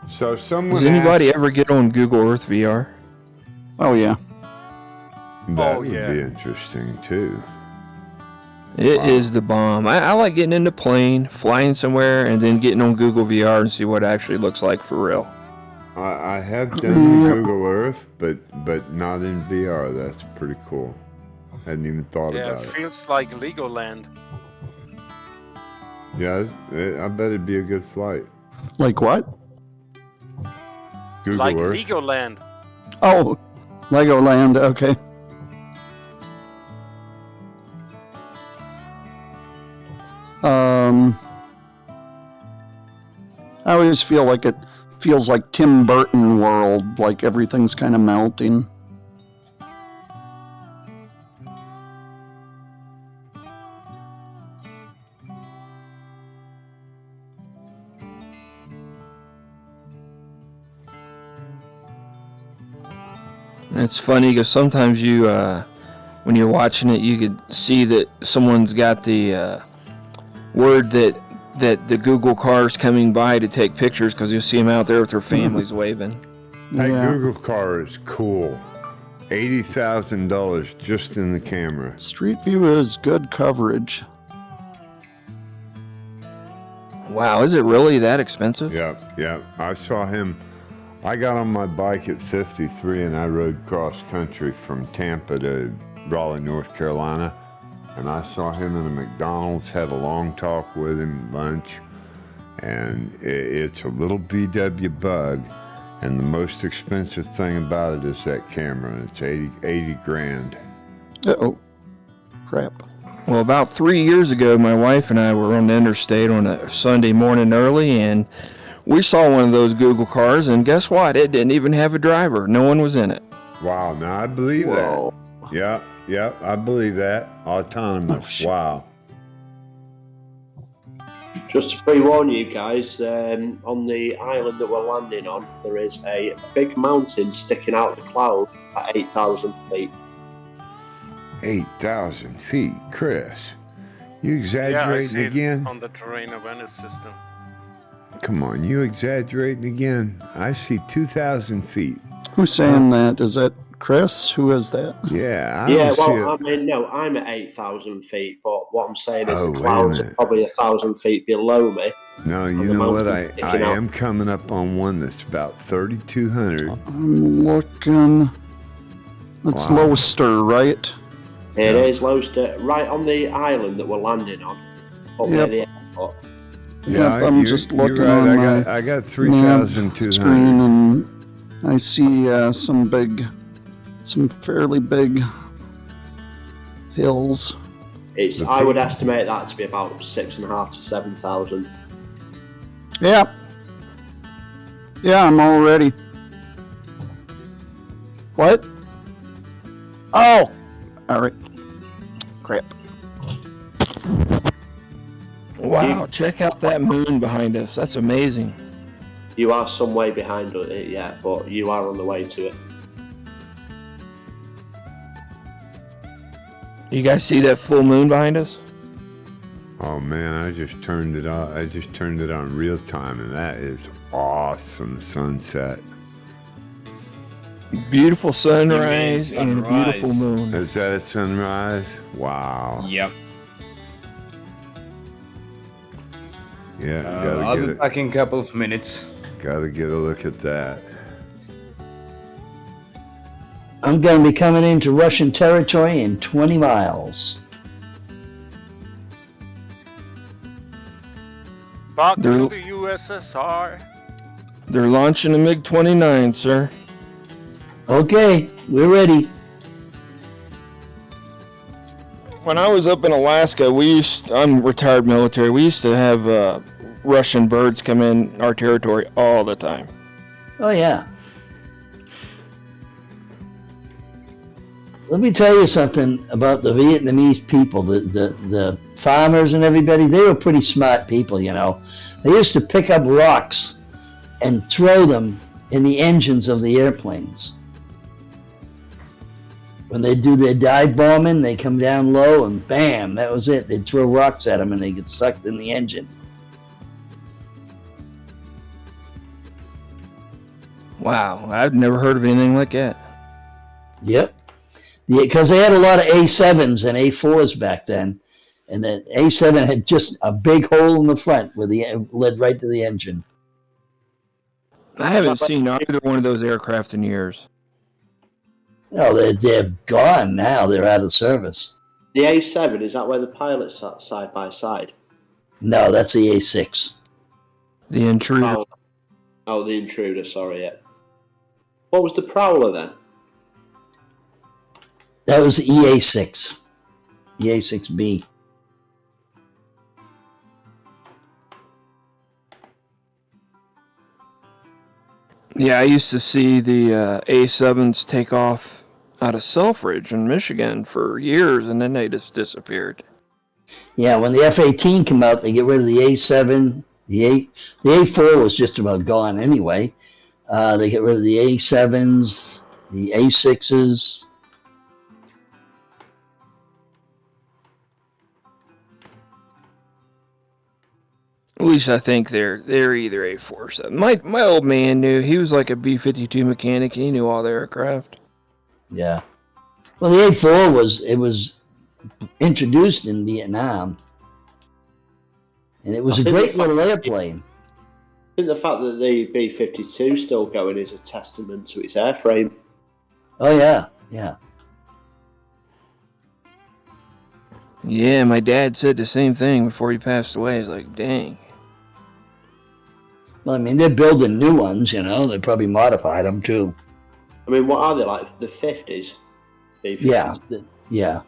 So someone Does anybody asked, ever get on Google Earth VR? Oh, yeah. that Oh, would yeah. be interesting too. It Wow. is the bomb. I like getting in the plane, flying somewhere, and then getting on Google VR and see what it actually looks like for real. I have done the Google Earth, but not in VR. That's pretty cool. Hadn't even thought Yeah, it about it. feels like Legoland. Yeah, I bet it'd be a good flight. Like what? Google Like Earth. Legoland. Oh, Legoland. Okay. I always feel like it feels like Tim Burton world, like everything's kind of melting. And it's funny because sometimes you, when you're watching it, you could see that someone's got the word that the Google car's coming by to take pictures because you'll see them out there with their families waving. That Yeah. Google car is cool. $80,000 just in the camera. Street View is good coverage. Wow, is it really that expensive? Yeah. I saw him. I got on my bike at 53 and I rode cross country from Tampa to Raleigh, North Carolina. And I saw him in a McDonald's, had a long talk with him, lunch. And it's a little VW Bug. And the most expensive thing about it is that camera. And it's 80 grand. Uh-oh. Crap. Well, about 3 years ago, my wife and I were on the interstate on a Sunday morning early, and we saw one of those Google cars, and guess what? It didn't even have a driver. No one was in it. Wow, now I believe Whoa. that. Yep, I believe that. Autonomous. Oh, shit. Wow. Just to pre-warn you guys, on the island that we're landing on, there is a big mountain sticking out of the cloud at 8,000 feet. 8,000 feet, Chris. You Yeah, I exaggerating see it again? on the terrain awareness system. Come on, you exaggerating again? I see 2,000 feet. Who's saying that? Is that Chris? Who is that? Yeah, I Yeah, don't see well, it. I mean, no, I'm at 8,000 feet, but what I'm saying is Oh, the wait a clouds are minute. probably 1,000 feet below me. No, on you the know what? mountain I sticking out. am coming up on one that's about 3,200. I'm looking. That's Wow. Lowster, right? It Yeah. is Lowster, right on the island that we're landing on, up near Yep. the airport. Yep, I'm just looking you're right. on I got nav 3,200. screen, and I see some fairly big hills. It's, I would estimate that to be about 6,500 to 7,000. Yeah. Yeah, I'm all ready. What? Oh! Alright. Crap. Wow, check out that moon behind us. That's amazing. You are some way behind it yet, but you are on the way to it. You guys see that full moon behind us? Oh man, I just turned it on. I just turned it on real time, and that is awesome sunset. Beautiful sunrise and a sunrise. beautiful moon. Is that a sunrise? Wow. Yep. Yeah, I'll be back in a couple of minutes. Gotta get a look at that. I'm going to be coming into Russian territory in 20 miles. Back to the USSR. They're launching a MiG-29, sir. Okay, we're ready. When I was up in Alaska, I'm retired military. We used to have Russian birds come in our territory all the time. Oh, yeah. Let me tell you something about the Vietnamese people, the farmers and everybody. They were pretty smart people, you know. They used to pick up rocks and throw them in the engines of the airplanes. When they do their dive bombing, they come down low and bam, that was it. They'd throw rocks at them and they get sucked in the engine. Wow, I've never heard of anything like that. Yep. Because they had a lot of A7s and A4s back then. And the A7 had just a big hole in the front where the led right to the engine. I haven't seen either one of those aircraft in years. No, they're gone now. They're out of service. The A7, is that where the pilots sat side by side? No, that's the A6. The Intruder. Oh, the Intruder, sorry, yeah. What was the Prowler then? That was the EA6. EA6B. Yeah, I used to see the A7s take off out of Selfridge in Michigan for years, and then they just disappeared. Yeah, when the F-18 came out, they get rid of the A7. The A4 was just about gone anyway. They get rid of the A7s, the A6s. At least I think they're either A4 or 7. My old man knew. He was like a B-52 mechanic. He knew all the aircraft. Yeah. Well, the A4 was introduced in Vietnam, and it was a great little airplane. I think the fact that the B-52 is still going is a testament to its airframe. Oh, yeah, yeah. Yeah, my dad said the same thing before he passed away. He's like, dang. Well, I mean, they're building new ones, you know. They probably modified them, too. I mean, what are they, like the 50s? B-52? Yeah, yeah.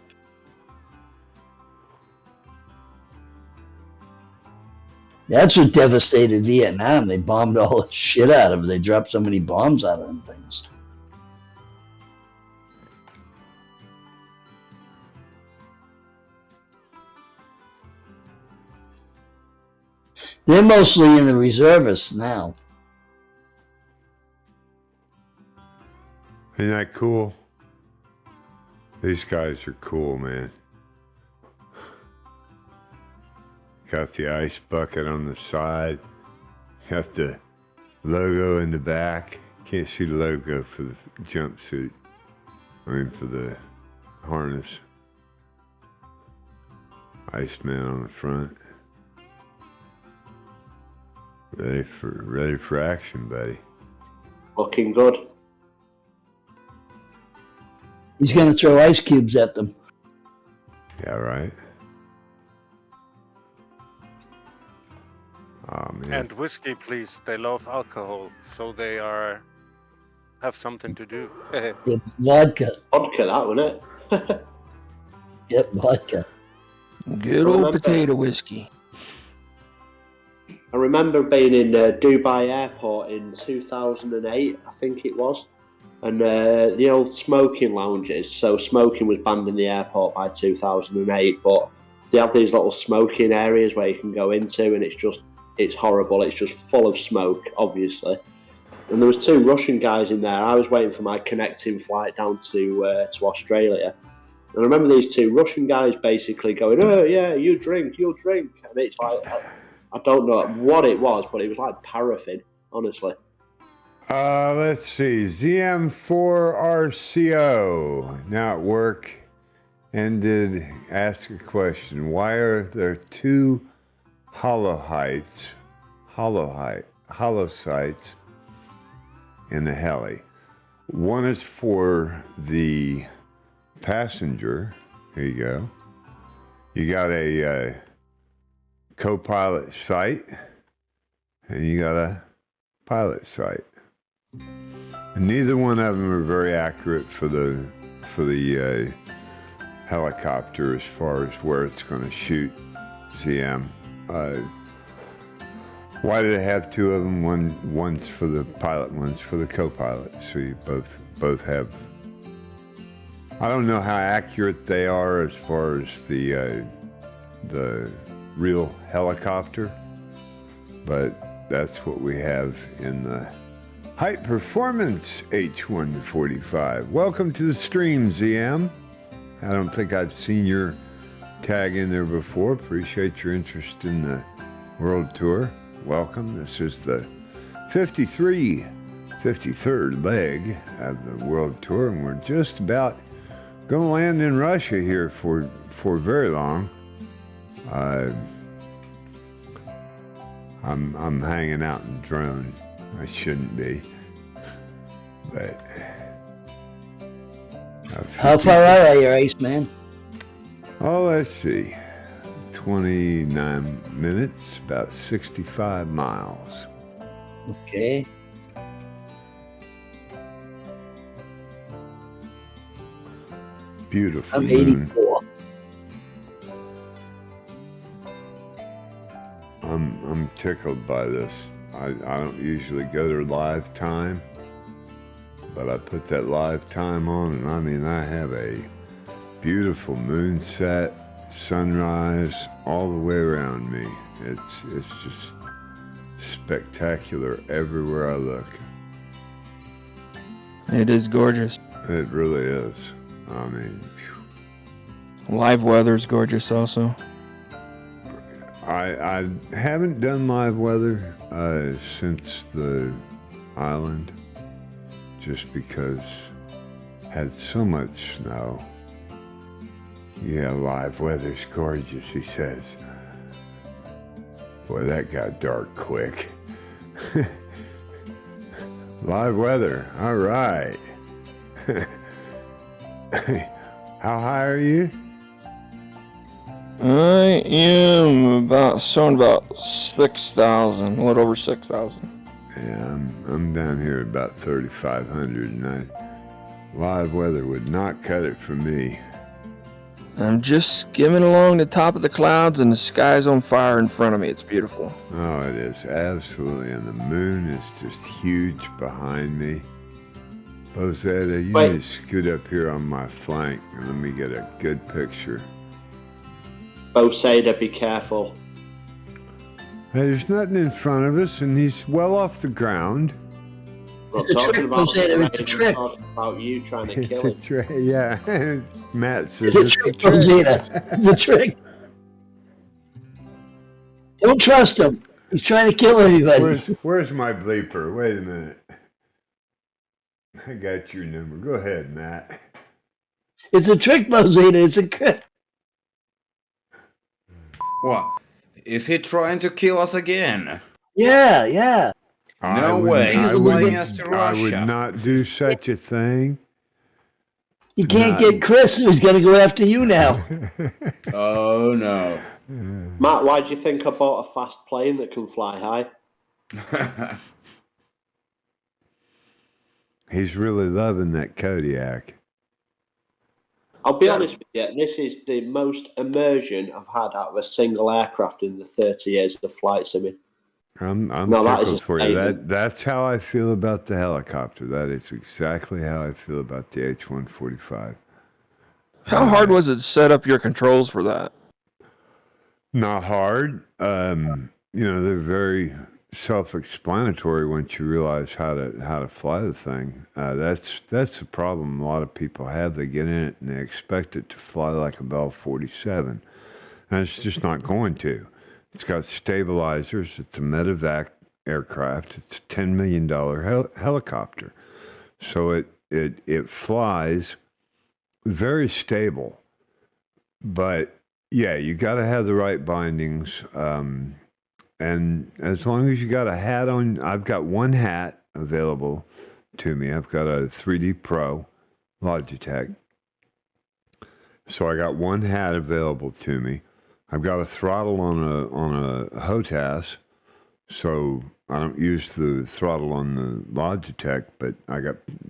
That's what devastated Vietnam. They bombed all the shit out of it. They dropped so many bombs out of them things. They're mostly in the reservists now. Isn't that cool? These guys are cool, man. Got the ice bucket on the side. Got the logo in the back. Can't see the logo for the jumpsuit. I mean, for the harness. Iceman on the front. Ready for action, buddy. Looking good. He's going to throw ice cubes at them. Yeah, right. Oh, man. And whiskey, please. They love alcohol, so they have something to do. It's vodka. Vodka, that, wasn't it? Yep, vodka. Good old potato whiskey. I remember being in Dubai Airport in 2008, I think it was, and the old smoking lounges. So smoking was banned in the airport by 2008, but they have these little smoking areas where you can go into, and it's horrible. It's just full of smoke, obviously. And there was two Russian guys in there. I was waiting for my connecting flight down to Australia, And I remember these two Russian guys basically going, "Oh yeah, you drink, you'll drink," and it's like I don't know what it was, but it was like paraffin, honestly. Let's see. ZM4RCO, now at work, ended. Ask a question. Why are there two hollow sites in the heli? One is for the passenger. Here you go. You got a co-pilot site, and you got a pilot site. And neither one of them are very accurate for the helicopter as far as where it's going to shoot. ZM. Why do they have two of them? One's for the pilot, one's for the co-pilot. So you both have. I don't know how accurate they are as far as the real helicopter, but that's what we have in the High Performance H145. Welcome to the stream, ZM. I don't think I've seen your tag in there before. Appreciate your interest in the world tour. Welcome. This is the 53rd leg of the world tour, and we're just about going to land in Russia here for very long. I'm hanging out in drone. I shouldn't be, but How far out are you, Iceman? oh, let's see, 29 minutes, about 65 miles. Okay. Beautiful I'm moon. 84. I'm tickled by this. I don't usually go to live time, but I put that live time on, and I mean, I have a beautiful moonset, sunrise all the way around me. It's just spectacular everywhere I look. It is gorgeous. It really is. I mean, Live weather's gorgeous also. I haven't done live weather since the island, just because had so much snow. Yeah, live weather's gorgeous, he says. Boy, that got dark quick. Live weather, all right. How high are you? I am about 6,000, a little over 6,000. Yeah, I'm down here at about 3,500, and live weather would not cut it for me. I'm just skimming along the top of the clouds, and the sky's on fire in front of me. It's beautiful. Oh, it is, absolutely, and the moon is just huge behind me. Bozetta, you need to scoot up here on my flank and let me get a good picture. Boseda, be careful. Hey, there's nothing in front of us, and he's well off the ground. Not It's a talking trick, about Boseda, it's a trick. talking about you trying to It's kill a him. trick, yeah. Matt says It's a trick, Rosita. It's a trick. Don't trust him. He's trying to kill everybody. Where's my bleeper? Wait a minute. I got your number. Go ahead, Matt. It's a trick, Rosita. It's a trick. What? Is he trying to kill us again? Yeah, yeah. No way. He's flying us to I would Russia. not do such a thing. You can't get Chris. He's going to go after you now. Oh no. Matt, why do you think I bought a fast plane that can fly high? He's really loving that Kodiak. I'll be honest with you, this is the most immersion I've had out of a single aircraft in the 30 years of flight simming. I'm No, that is tickled a for you. statement. That's how I feel about the helicopter. That is exactly how I feel about the H-145. How hard was it to set up your controls for that? Not hard. They're very self-explanatory once you realize how to fly the thing. That's the problem a lot of people have. They get in it and they expect it to fly like a Bell 47, and it's just not going to. It's got stabilizers. It's a medevac aircraft. It's a $10 million helicopter, so it flies very stable, but yeah, you got to have the right bindings. And as long as you got a hat on, I've got one hat available to me. I've got a 3D Pro Logitech. So I got one hat available to me. I've got a throttle on a HOTAS, so I don't use the throttle on the Logitech, but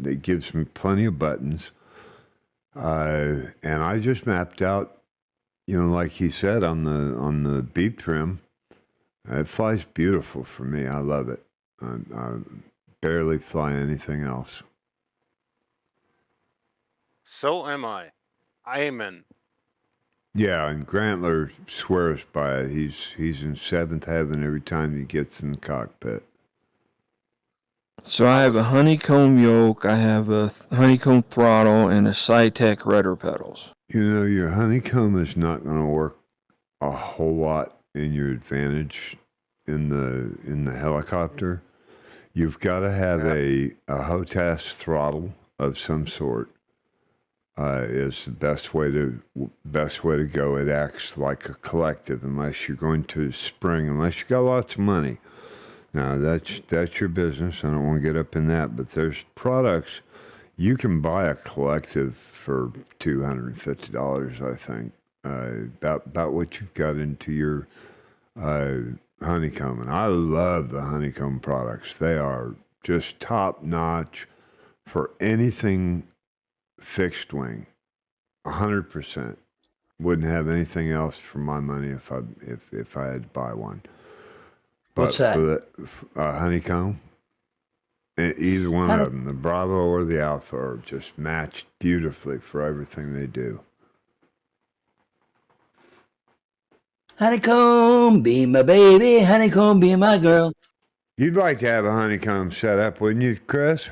it gives me plenty of buttons. And I just mapped out, like he said on the beep trim. It flies beautiful for me. I love it. I barely fly anything else. So am I. Amen. Yeah, and Grantler swears by it. He's in seventh heaven every time he gets in the cockpit. So I have a honeycomb yoke, I have a honeycomb throttle, and a Cytec rudder pedals. Your honeycomb is not going to work a whole lot in your advantage in the helicopter. You've got to have a HOTAS throttle of some sort. Is the best way to go. It acts like a collective, unless you're going to spring, unless you got lots of money. Now that's your business. I don't want to get up in that, but there's products you can buy a collective for $250. I think about what you've got into your honeycomb, and I love the honeycomb products. They are just top notch for anything fixed wing. 100%. Wouldn't have anything else for my money if I had to buy one. But What's that? for the honeycomb, either one of them, the Bravo or the Alpha, are just matched beautifully for everything they do. Honeycomb, be my baby. Honeycomb, be my girl. You'd like to have a honeycomb set up, wouldn't you, Chris?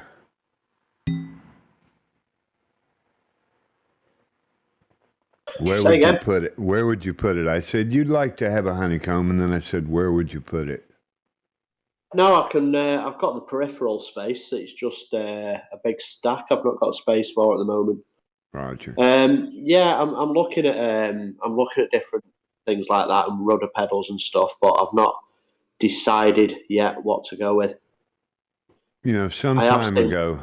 Where would you put it? Where would you put it? I said you'd like to have a honeycomb, and then I said, where would you put it? No, I can. I've got the peripheral space. It's just a big stack. I've not got space for at the moment. Roger. Yeah, I'm looking at different things like that and rudder pedals and stuff, but I've not decided yet what to go with. Some time ago,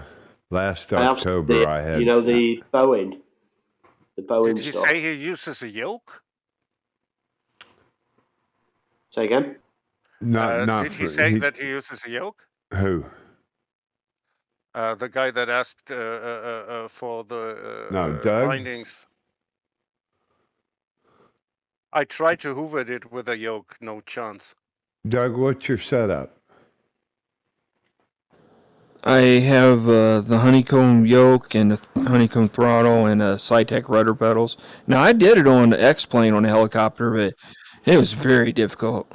last October, I had the Boeing. The Boeing Did he stuff. say he uses a yoke? Say again? Did he say that he uses a yoke? Who? The guy that asked for the Doug? bindings. I tried to hoover it with a yoke, no chance. Doug, what's your setup? I have the honeycomb yoke and the honeycomb throttle and Cytec rudder pedals. Now, I did it on the X-plane on the helicopter, but it was very difficult.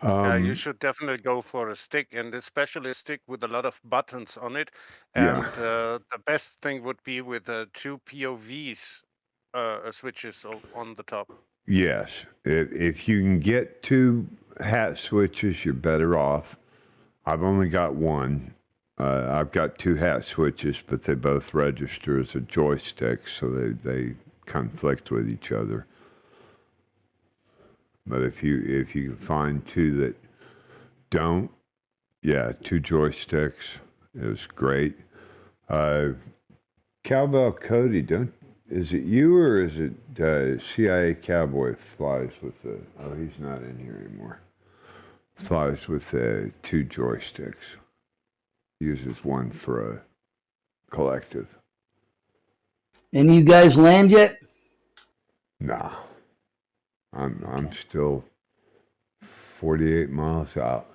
You should definitely go for a stick, and especially a stick with a lot of buttons on it. And the best thing would be with two POVs switches on the top. Yes. If you can get two hat switches, you're better off. I've only got one. I've got two hat switches, but they both register as a joystick, so they conflict with each other. But if you can find two that don't, two joysticks is great. Cowbell Cody, is it you or is it CIA Cowboy flies with the? Oh, he's not in here anymore. Flies with two joysticks. Uses one for a collective. Any of you guys land yet? Nah. I'm still 48 miles out.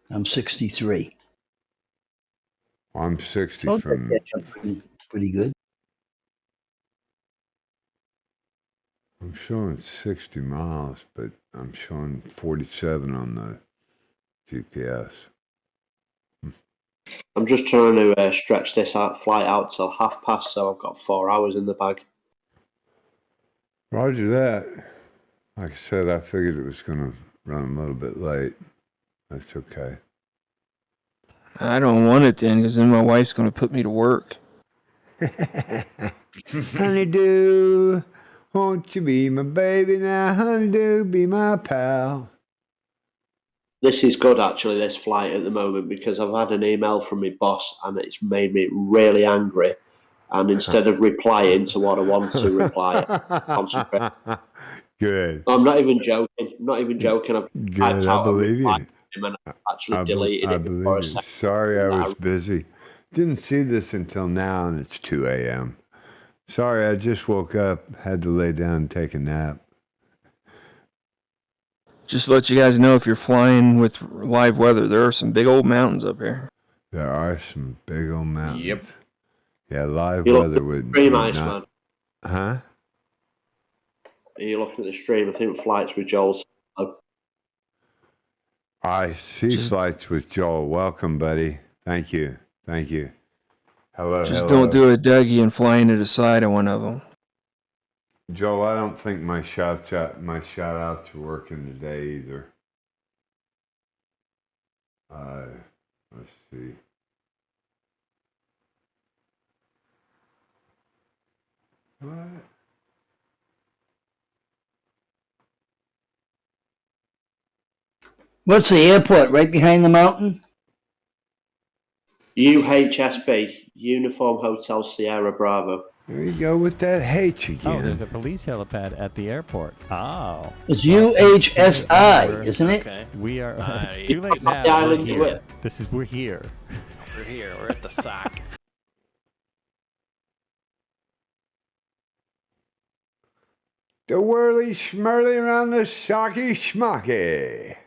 I'm 63. I'm 60 Okay, from. pretty good. I'm showing 60 miles, but I'm showing 47 on the GPS. I'm just trying to stretch this flight out till past, so I've got 4 hours in the bag. Roger that. Like I said, I figured it was going to run a little bit late. That's okay. I don't want it then, because then my wife's going to put me to work. Honeydew, won't you be my baby now? Honeydew, be my pal. This is good, actually, this flight at the moment, because I've had an email from my boss and it's made me really angry. And instead of replying to what I want to reply, concentrate. Good. I'm not even joking. I've Good. typed I out a believe reply you. to him and I actually I deleted it before I believe you. sent Sorry, I was busy. Didn't see this until now, and it's 2 a.m. Sorry, I just woke up. Had to lay down and take a nap. Just to let you guys know, if you're flying with live weather, there are some big old mountains up here. There are some big old mountains. Yep. Yeah, live You look weather at the would stream, not. Iceman. Huh? Are you looking at the stream? I think flights with Joel's. I see flights with Joel. Welcome, buddy. Thank you. Thank you. Hello. Just don't do a Dougie and fly into the side of one of them. Joel, I don't think my shout outs are working today either. Let's see. What? What's the airport right behind the mountain? UHSB, Uniform Hotel Sierra Bravo. There you go with that H again. Oh, there's a police helipad at the airport. Oh. It's UHSI, isn't it? Okay. We are Alright. too late now. The island We're you here. were. We're here. We're here. We're at the sock. The whirly schmurly around the socky schmucky.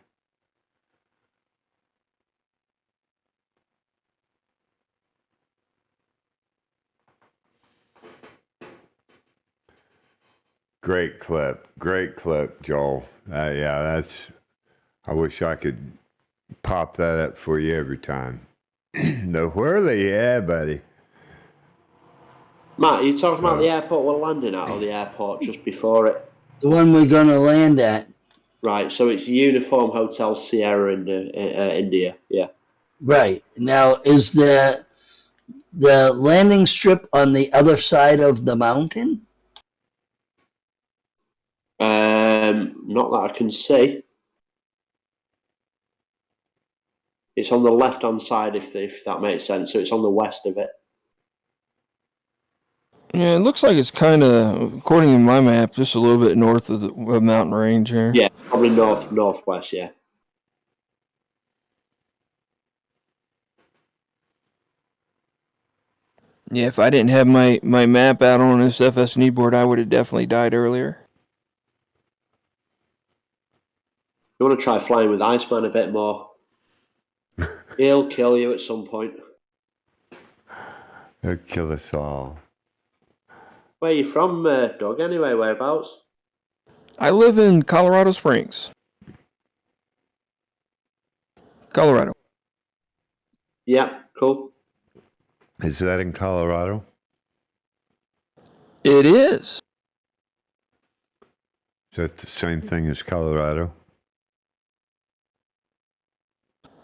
Great clip, Joel. Yeah, that's. I wish I could pop that up for you every time. The whirly, yeah, buddy. Matt, are you talking about the airport we're landing at or the airport just before it? The one we're going to land at. Right, so it's Uniform Hotel Sierra in India, yeah. Right. Now, is the landing strip on the other side of the mountain? Not that I can see. It's on the left-hand side, if that makes sense. So it's on the west of it. Yeah, it looks like it's kind of, according to my map, just a little bit north of the mountain range here. Yeah, probably northwest. Yeah. Yeah, if I didn't have my map out on this FSNE board, I would have definitely died earlier. You want to try flying with Iceman a bit more? He'll kill you at some point. He'll kill us all. Where are you from, Doug? Anyway, whereabouts? I live in Colorado Springs, Colorado. Yeah, cool. Is that in Colorado? It is. Is that the same thing as Colorado?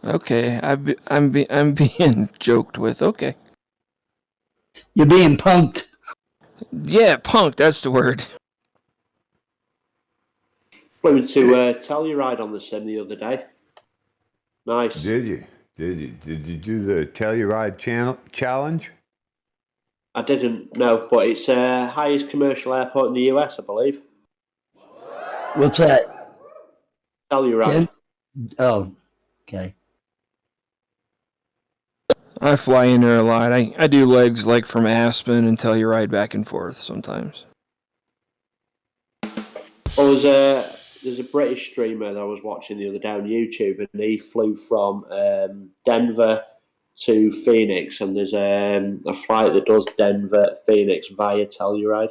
Okay, I'm being joked with. Okay. You're being punked. Yeah, punked. That's the word. Flew to Telluride on the sim the other day. Nice. Did you do the Telluride challenge? I didn't know, but it's highest commercial airport in the US, I believe. What's that? Telluride. Oh, okay. I fly in there a lot. I do legs like from Aspen and Telluride back and forth sometimes. Oh, there's a British streamer that I was watching the other day on YouTube, and he flew from Denver to Phoenix, and there's a flight that does Denver Phoenix via Telluride.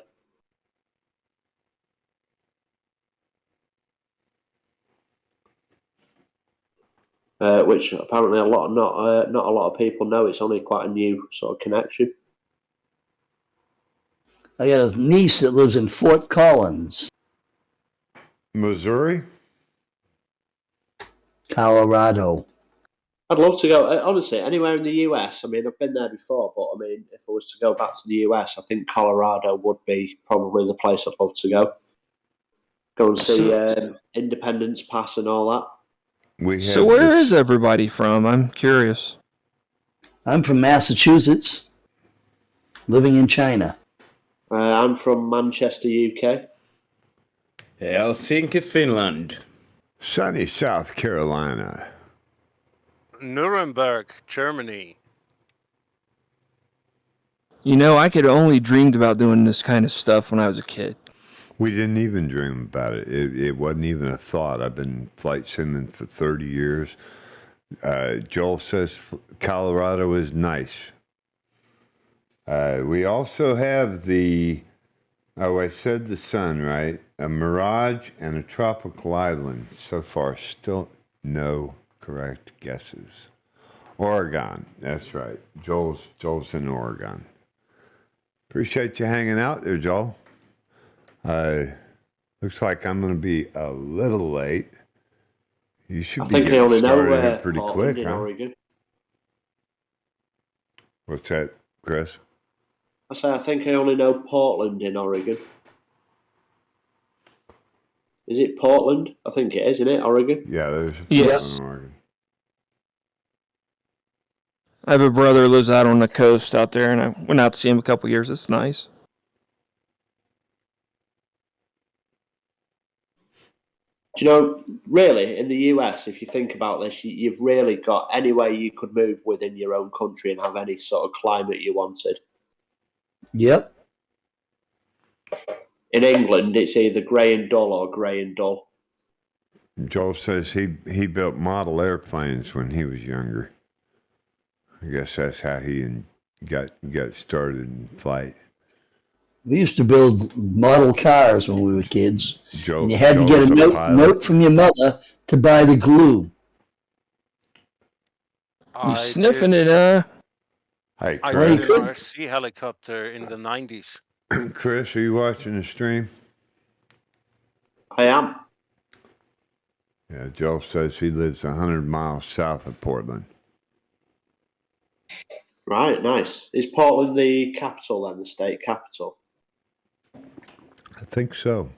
which apparently not a lot of people know. It's only quite a new sort of connection. I got a niece that lives in Fort Collins, Missouri? Colorado. I'd love to go, honestly, anywhere in the US. I mean, I've been there before, but I mean, if I was to go back to the US, I think Colorado would be probably the place I'd love to go. Go and see Independence Pass and all that. So where is everybody from? I'm curious. I'm from Massachusetts, living in China. I'm from Manchester, UK. Helsinki, Finland. Sunny South Carolina. Nuremberg, Germany. You know, I could only dreamed about doing this kind of stuff when I was a kid. We didn't even dream about it. It wasn't even a thought. I've been flight simming for 30 years. Joel says Colorado is nice. We also have I said the sun, right? A mirage and a tropical island. So far, still no correct guesses. Oregon, that's right. Joel's in Oregon. Appreciate you hanging out there, Joel. Looks like I'm going to be a little late. You should be getting started here pretty quick, huh? Oregon. What's that, Chris? I think I only know Portland in Oregon. Is it Portland? I think it is, isn't it, Oregon? Yeah, there's Yes. Portland, Oregon. I have a brother who lives out on the coast out there, and I went out to see him a couple years. It's nice. Do you know, really, in the US, if you think about this, you've really got anywhere you could move within your own country and have any sort of climate you wanted. Yep. In England, it's either grey and dull or grey and dull. Joel says he built model airplanes when he was younger. I guess that's how he got started in flight. We used to build model cars when we were kids. Joel, and you had to get a note from your mother to buy the glue. You sniffing it, huh? Hey, I Chris. did an RC helicopter in the 90s. Chris, are you watching the stream? I am. Yeah, Joel says he lives 100 miles south of Portland. Right, nice. Is Portland the capital then, the state capital? I think so.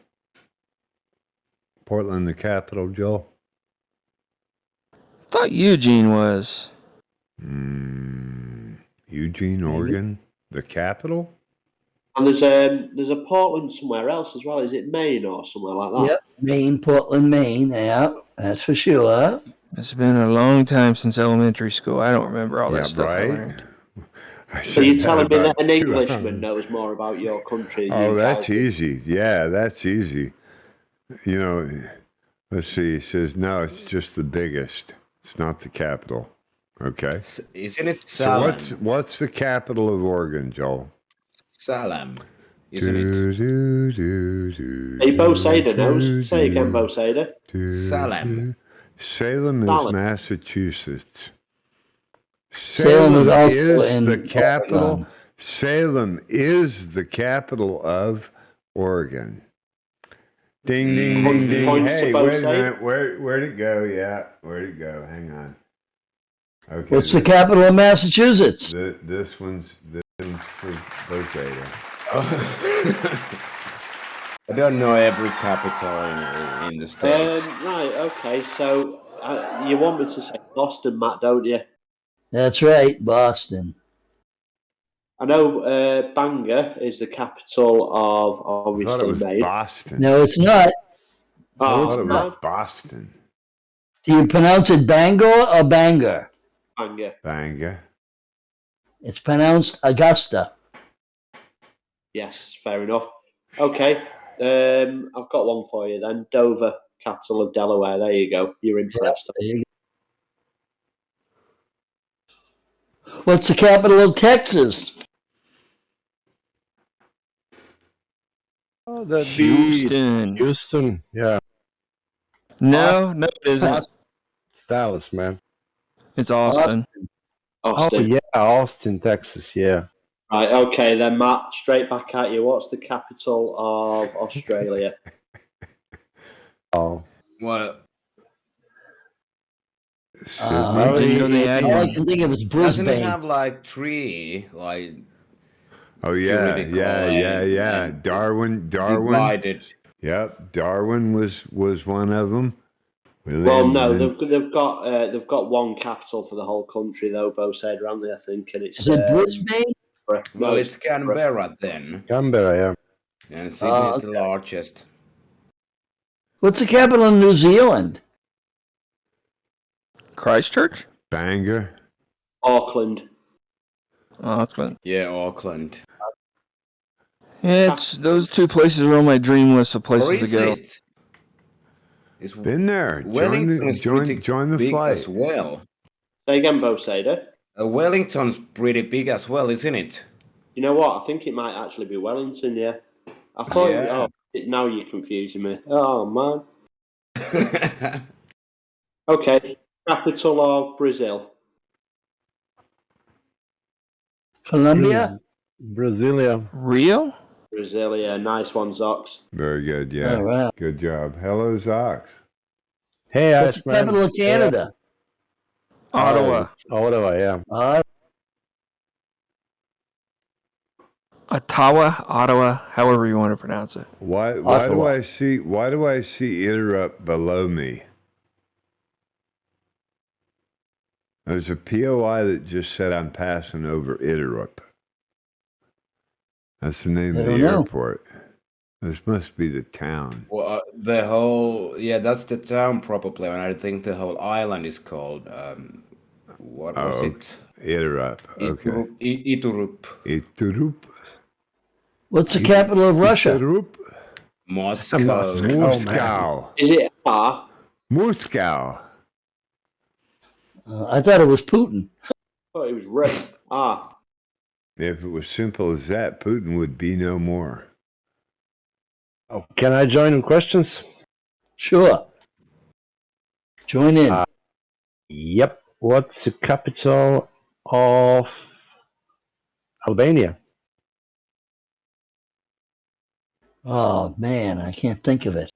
Portland, the capital, Joel? I thought Eugene was. Eugene, Oregon, the capital? And there's a Portland somewhere else as well. Is it Maine or somewhere like that? Yep, Maine, Portland, Maine. Yeah, that's for sure. It's been a long time since elementary school. I don't remember all that stuff I learned. So you're telling me that an Englishman knows more about your country than you that's guys? easy. Yeah, that's easy. You know, let's see. He says, no, it's just the biggest. It's not the capital. Okay. Isn't it So Salem? what's the capital of Oregon, Joel? Salem, isn't it? Hey, Bo Sader knows. Say again, Bo Sader. Salem. Salem is Massachusetts. Salem is also is in the capital. Oregon. Salem is the capital of Oregon. Ding, ding, ding, ding. Points to Hey, Bo wait a Sader. minute. Where'd it go? Yeah, where'd it go? Hang on. Okay. What's the capital of Massachusetts? This one's for Bo Sader. I don't know every capital in the States. Right, okay. So you want me to say Boston, Matt, don't you? That's right, Boston. I know Bangor is the capital of I thought it obviously was Maine. Boston. No, it's not. I Oh, thought it no. was Boston. Do you pronounce it Bangor or Bangor? Bangor. Bangor. It's pronounced Augusta. Yes, fair enough. Okay, I've got one for you then. Dover, capital of Delaware. There you go. You're impressed. There you go. What's the capital of Texas? Oh, that'd Houston. be Houston. Yeah, No, it isn't. it's Dallas, man. It's Austin. Oh Austin. yeah, Austin, Texas. Yeah. Right, okay, then Matt, straight back at you. What's the capital of Australia? Oh. Well, I Sydney. didn't know they had all I one. can think of is doesn't it Brisbane. have like three, like Oh yeah, juridical yeah. and Darwin. divided? Yep, Darwin was one of them. Well, no, they've got one capital for the whole country though. Both said, aren't they? I think, and it's Is it Brisbane? Well, it's Canberra then, Canberra, yeah. and Sydney is okay. the largest. What's the capital of New Zealand? Christchurch? Bangor. Auckland. Auckland. Yeah, Auckland. Yeah, it's those two places are on my dream list of Or places to is go. it? It's Been there. Wellington is pretty Join the big flight. as well. Say again, Bo Sader. Wellington's pretty big as well, isn't it? You know what? I think it might actually be Wellington. Yeah, I thought. Yeah. Now you're confusing me. Oh man. Okay, capital of Brazil. Colombia? Brasilia. Rio? Brasilia, nice one, Zox. Very good. Yeah. All right. Good job. Hello, Zox. Hey, What's the Iceman. capital of Canada? Ottawa. Ottawa, yeah. Ottawa, however you want to pronounce it. Why do Ottawa. I see interrupt below me? There's a POI that just said I'm passing over Iterup. That's the name of the airport. This must be the town. Well, that's the town probably, and I think the whole island is called, what was it? Iterup, okay. Iturup. Iturup. What's the capital of Russia? Iturup. Moscow. Moscow. Is it R? Moscow. I thought it was Putin. Oh, it was red. Ah. If it was simple as that, Putin would be no more. Oh, can I join in questions? Sure. Join in. Yep. What's the capital of Albania? Oh, man, I can't think of it.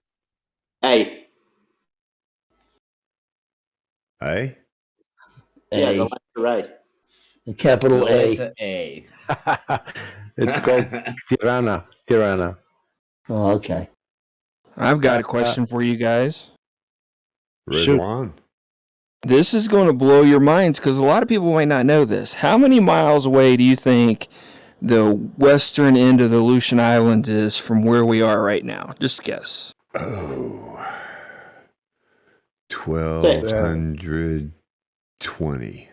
A. Eh? Yeah, the A. letter A. The capital A. Letter A. It's called Tirana. Tirana. Oh, okay. I've got a question for you guys. Ridwan. This is going to blow your minds because a lot of people might not know this. How many miles away do you think the western end of the Aleutian Islands is from where we are right now? Just guess. Oh. 1,220.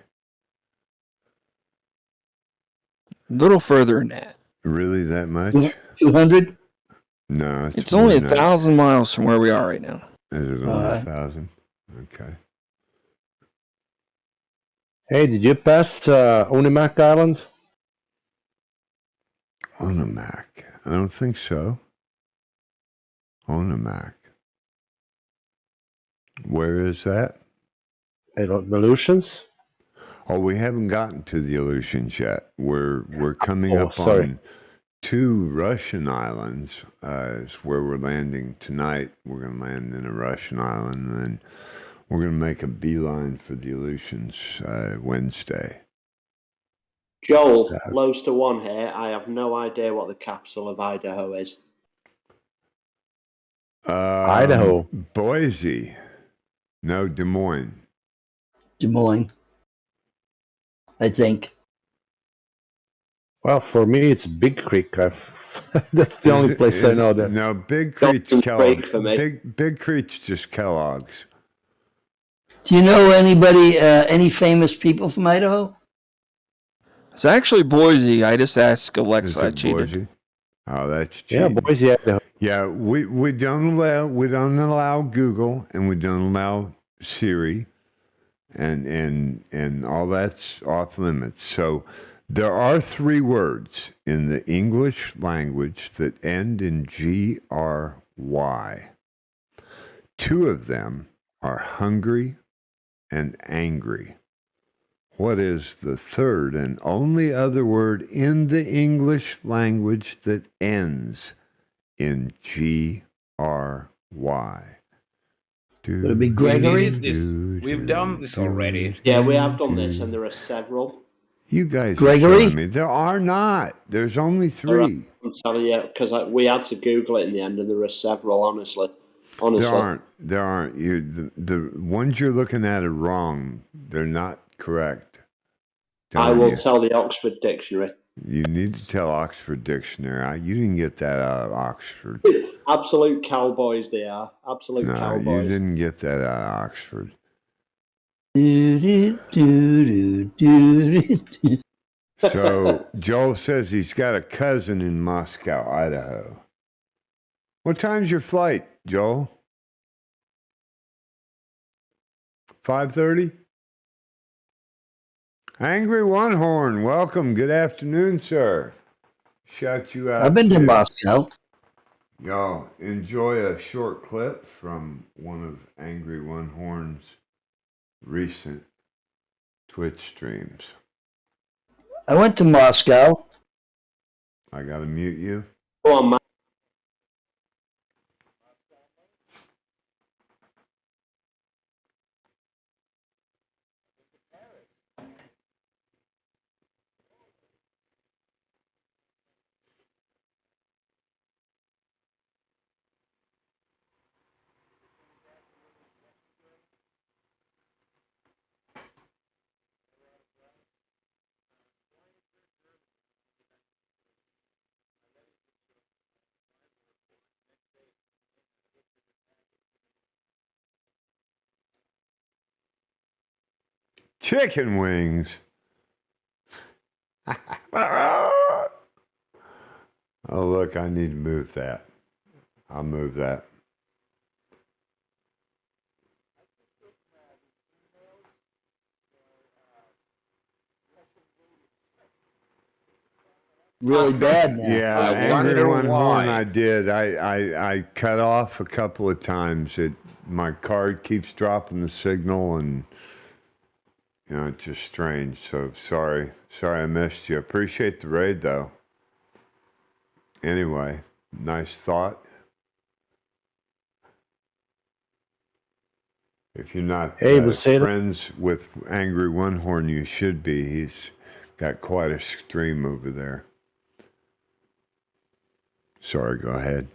A little further than that. Really that much? 200? No, It's only not. 1,000 miles from where we are right now. Is it only 1,000? Okay. Hey, did you pass Unimak Island? Unimak. I don't think so. Unimak. Where is that? The Aleutians? Oh, we haven't gotten to the Aleutians yet. We're coming up sorry. on 2 Russian islands. Is where we're landing tonight. We're going to land in a Russian island, and then we're going to make a beeline for the Aleutians Wednesday. Joel, lows to 1 here. I have no idea what the capital of Idaho is. Idaho. Boise. No, Des Moines. Des Moines. I think. Well, for me, it's Big Creek. That's the only place I know that. No, Big Creek's Dalton Kellogg. Creek for me. Big Creek's just Kellogg's. Do you know anybody, any famous people from Idaho? It's actually Boise. I just asked Is Alexa. I it cheated. Boise? Oh, that's Yeah, cheating. Boise, Idaho. Yeah, we don't allow Google, and we don't allow Siri, and all that's off limits. So there are 3 words in the English language that end in GRY. 2 of them are hungry and angry. What is the third and only other word in the English language that ends in G-R-Y? Would it be Gregory? We've done this already. Yeah, we have done this, and there are several. You guys Gregory? are killing me. There are not. There's only three. I'm telling you, because we had to Google it in the end, and there are several. Honestly. There aren't. The ones you're looking at are wrong. They're not correct. I will tell the Oxford Dictionary. You need to tell Oxford Dictionary. You didn't get that out of Oxford. Absolute cowboys they are. Absolute No, cowboys. you didn't get that out of Oxford. So Joel says he's got a cousin in Moscow, Idaho. What time's your flight, Joel? 5:30? Angry One Horn, welcome. Good afternoon, sir. Shout you out. I've been to Moscow. Y'all enjoy a short clip from one of Angry One Horn's recent Twitch streams. I went to Moscow. I gotta mute you. Go on, man. Chicken wings. Oh, look, I need to move that. I'll move that. Really bad now. Yeah, I Angry wonder One Horn, why. I did. I cut off a couple of times. My card keeps dropping the signal, and it's just strange. So sorry I missed you. Appreciate the raid though. Anyway, nice thought. If you're not friends with Angry One Horn, you should be. He's got quite a stream over there. Sorry, go ahead.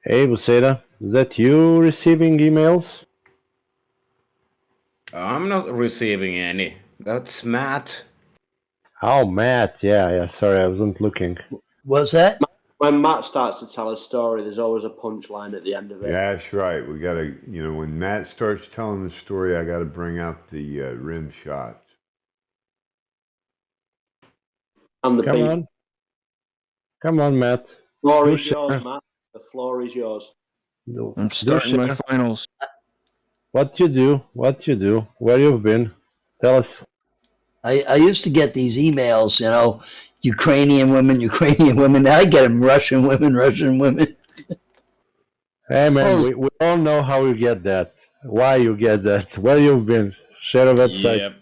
Hey, Buseda, is that you receiving emails? I'm not receiving any. That's Matt. Oh, Matt. Yeah. Sorry, I wasn't looking. What's that? When Matt starts to tell a story, there's always a punchline at the end of it. Yeah, that's right. We got to, when Matt starts telling the story, I got to bring out the rim shots. And the beat. Come on, Matt. The floor is yours, Matt. The floor is yours. I'm starting my finals. What you do? Where you've been? Tell us. I used to get these emails, Ukrainian women. Now I get them Russian women. Hey, man, we all know how you get that. Why you get that. Where you've been. Share a website. Yep.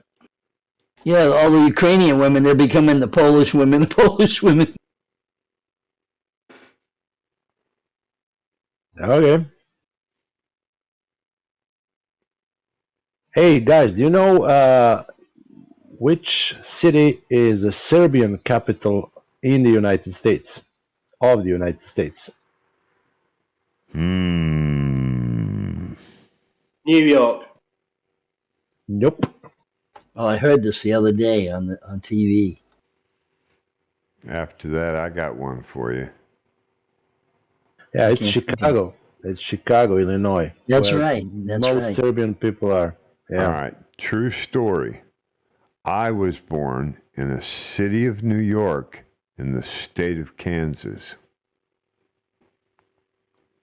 Yeah, all the Ukrainian women, they're becoming the Polish women. Okay. Hey, guys, do you know which city is the Serbian capital in the United States? Of the United States? New York. Nope. Oh, I heard this the other day on TV. After that, I got one for you. Yeah, it's Chicago. It's Chicago, Illinois. That's right. Most Serbian people are. Yeah. All right. True story. I was born in a city of New York in the state of Kansas.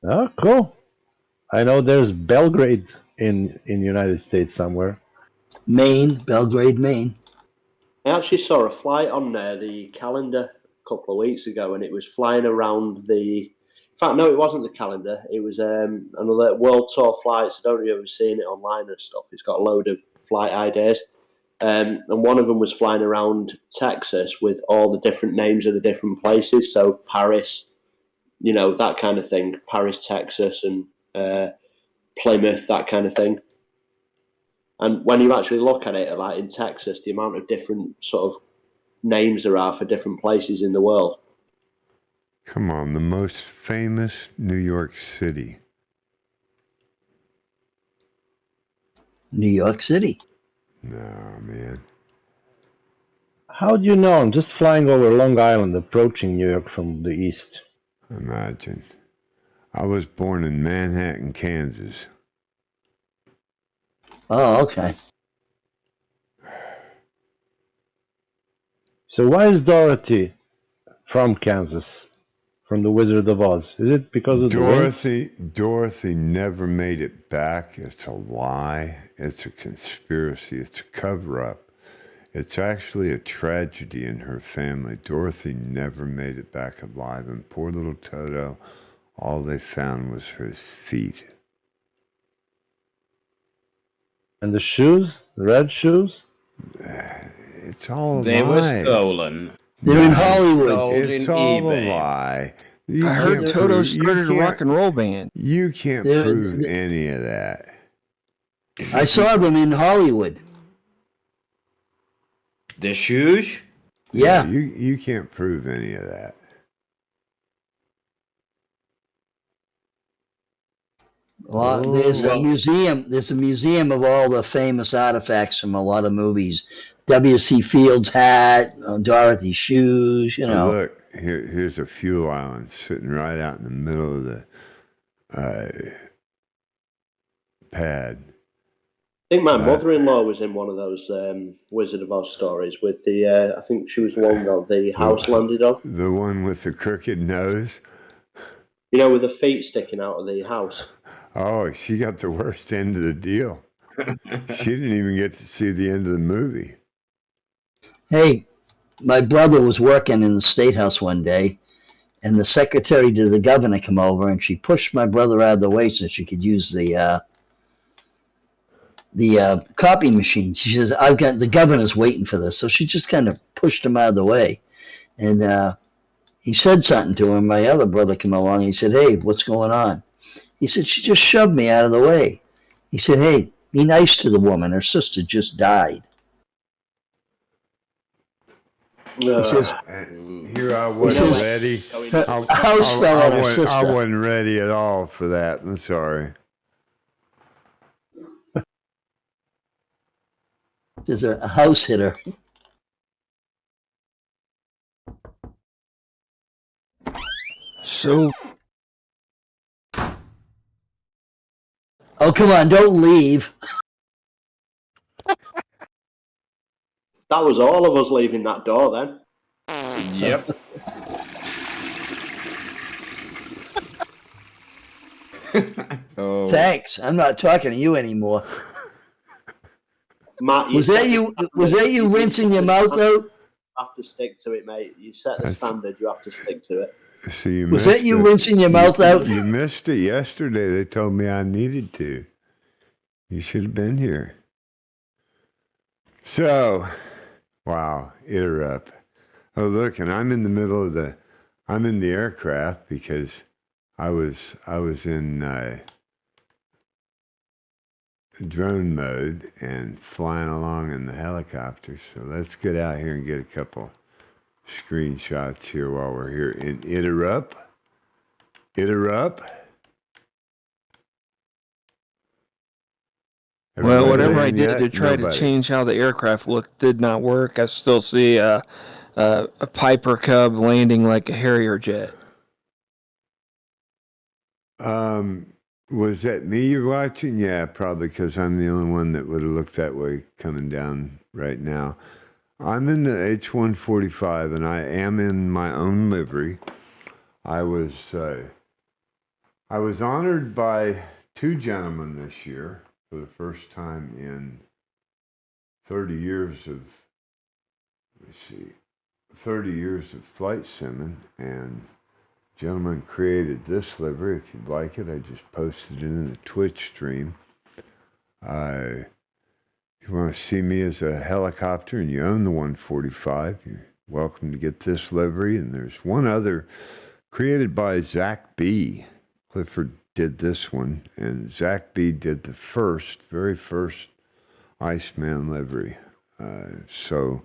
Oh, cool. I know there's Belgrade in United States somewhere. Belgrade, Maine. I actually saw a flight on the calendar a couple of weeks ago, and it was flying around the In fact, no, it wasn't the calendar. It was another World Tour flights. I don't know if you've ever seen it online and stuff. It's got a load of flight ideas. And one of them was flying around Texas with all the different names of the different places. So Paris, that kind of thing. Paris, Texas, and Plymouth, that kind of thing. And when you actually look at it, like in Texas, the amount of different sort of names there are for different places in the world. Come on, the most famous New York City. New York City. No, man. How do you know? I'm just flying over Long Island, approaching New York from the east. Imagine. I was born in Manhattan, Kansas. Oh, okay. So why is Dorothy from Kansas, from the Wizard of Oz? Is it because of the rain? Dorothy never made it back. It's a lie. It's a conspiracy. It's a cover-up. It's actually a tragedy in her family. Dorothy never made it back alive, and poor little Toto, all they found was his feet. And the shoes? The red shoes? It's all a They lie. were stolen. They're in Hollywood. Sold It's in all eBay. a lie. I heard Toto started a rock and roll band. You can't prove any of that. I saw them in Hollywood. The shoes? Yeah. You can't prove any of that. There's a museum. There's a museum of all the famous artifacts from a lot of movies. W.C. Fields' hat, Dorothy's shoes. Look, here's a fuel island sitting right out in the middle of the pad. I think my mother-in-law was in one of those Wizard of Oz stories with the. I think she was the one that the house landed on. The one with the crooked nose. With the feet sticking out of the house. Oh, she got the worst end of the deal. She didn't even get to see the end of the movie. Hey, my brother was working in the State House one day, and the secretary to the governor came over, and she pushed my brother out of the way so she could use the copy machine. She says, "I've got the governor's waiting for this," so she just kind of pushed him out of the way, and he said something to him. My other brother came along. And he said, "Hey, what's going on?" He said, "She just shoved me out of the way." He said, "Hey, be nice to the woman. Her sister just died." He says, "Here I wasn't ready. A house fell on her sister." I wasn't ready at all for that. I'm sorry. There's a house hit her. So. Oh, come on, don't leave. That was all of us leaving that door then. Yep. Oh. Thanks. I'm not talking to you anymore. Matt, was that you rinsing your mouth out? You have to stick to it, mate. You set the standard, you have to stick to it. So you was that you rinsing your mouth out? You missed it yesterday. They told me I needed to. You should have been here. So, wow, interrupt. Oh, look, and I'm in the middle of I'm in the aircraft because I was in drone mode and flying along in the helicopter. So let's get out here and get a couple screenshots here while we're here in interrupt. Well, whatever I did to try to change how the aircraft looked did not work. I still see a Piper Cub landing like a Harrier jet. Was that me you're watching? Yeah, probably, because I'm the only one that would have looked that way coming down right now. I'm in the H-145, and I am in my own livery. I was honored by two gentlemen this year for the first time in 30 years of, 30 years of flight simming, and Gentleman created this livery. If you'd like it, I just posted it in the Twitch stream. If you want to see me as a helicopter and you own the 145, you're welcome to get this livery. And there's one other created by Zach B. Clifford did this one, and Zach B. did the very first Iceman livery. So,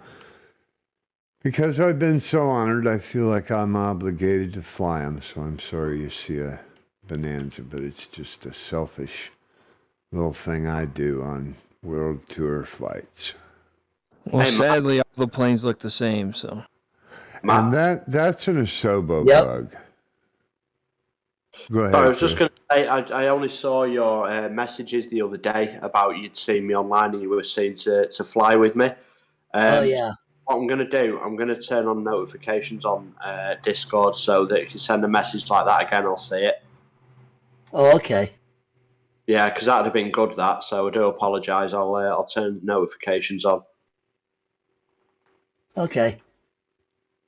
because I've been so honored, I feel like I'm obligated to fly them. So I'm sorry you see a Bonanza, but it's just a selfish little thing I do on world tour flights. Well, sadly, all the planes look the same. So, and that's an Asobo bug. Go ahead. Sorry, I was just Chris. going to say, I only saw your messages the other day about you'd seen me online and you were seen to fly with me. Oh, yeah. What I'm going to do, I'm going to turn on notifications on Discord so that if you send a message like that again, I'll see it. Oh, okay. Yeah, because that would have been good, that. So I do apologise. I'll turn notifications on. Okay.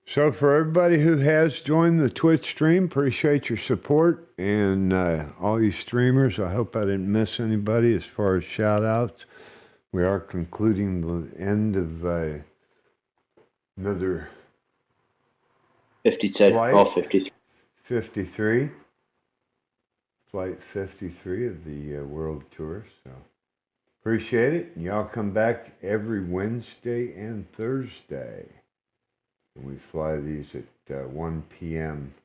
So for everybody who has joined the Twitch stream, appreciate your support. And all you streamers, I hope I didn't miss anybody as far as shout outs. We are concluding the end of another 52 flight, or 53. 53. Flight 53 of the World Tour. So appreciate it. And y'all come back every Wednesday and Thursday. And we fly these at 1 p.m.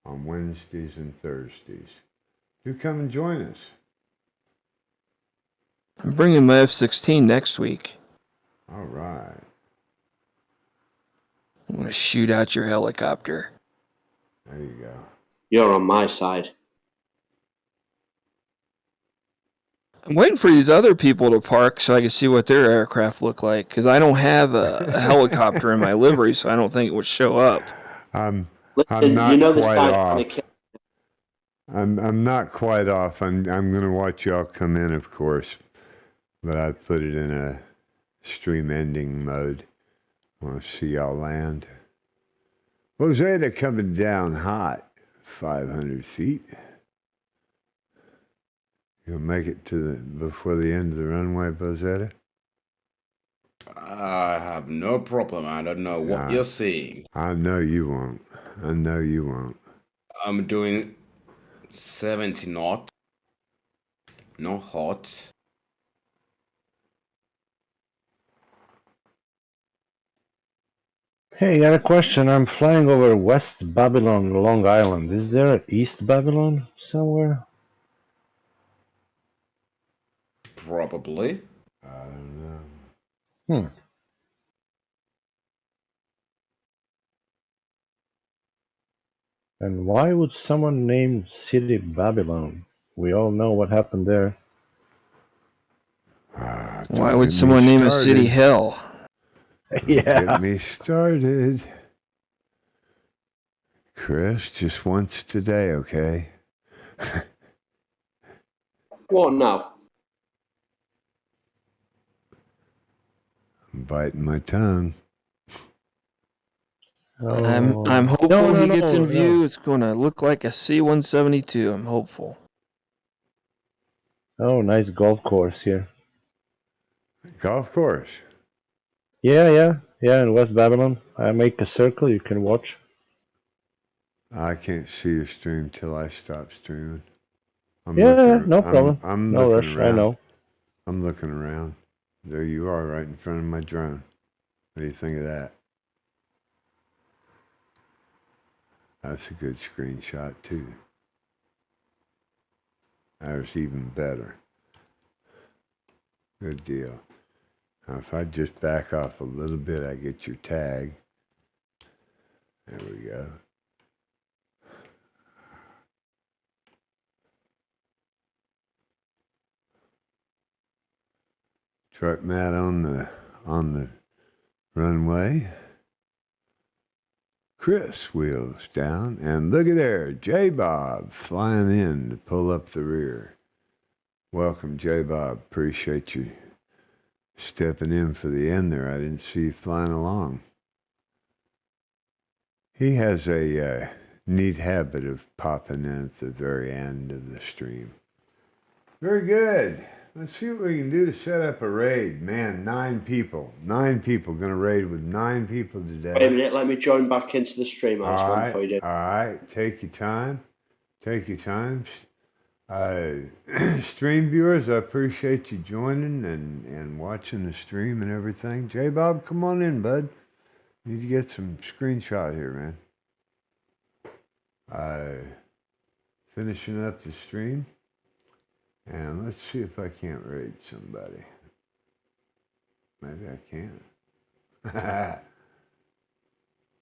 on Wednesdays and Thursdays. Do come and join us. I'm bringing my F-16 next week. All right. I'm going to shoot out your helicopter. There you go. You're on my side. I'm waiting for these other people to park so I can see what their aircraft look like, because I don't have a helicopter in my livery, so I don't think it would show up. I'm Listen, not you know this quite guy's off. trying to kill. I'm not quite off. I'm gonna watch y'all come in, of course, but I put it in a stream ending mode. I want to see y'all land. Rosetta coming down hot, 500 feet. You'll make it to before the end of the runway, Bozetta? I have no problem. I don't know what you're seeing. I know you won't. I know you won't. I'm doing 70 knot. No hot. Hey, I got a question. I'm flying over West Babylon, Long Island. Is there East Babylon somewhere? Probably. I don't know. Hmm. And why would someone name city Babylon? We all know what happened there. Why would someone name a city hell? Yeah. Get me started. Chris, just once today, okay? What now? I'm biting my tongue. I'm hopeful No, he gets in no. view. It's going to look like a C-172. I'm hopeful. Oh, nice golf course here. Golf course. Yeah, in West Babylon. I make a circle, you can watch. I can't see your stream till I stop streaming. No problem. I'm no looking rush, around. I know. I'm looking around. There you are, right in front of my drone. What do you think of that? That's a good screenshot, too. That's even better. Good deal. Now, if I just back off a little bit, I get your tag. There we go. Truck mat on the runway. Chris wheels down, and look at there, J-Bob flying in to pull up the rear. Welcome, J-Bob. Appreciate you stepping in for the end there. I didn't see you flying along. He has a neat habit of popping in at the very end of the stream. Very good. Let's see what we can do to set up a raid. Man, 9 people. 9 people. Gonna raid with 9 people today. Wait a minute, let me join back into the stream. All right. Take your time. Take your time. Stream viewers, I appreciate you joining and watching the stream and everything. J Bob, come on in, bud. Need to get some screenshot here, man. Finishing up the stream. And let's see if I can't raid somebody. Maybe I can.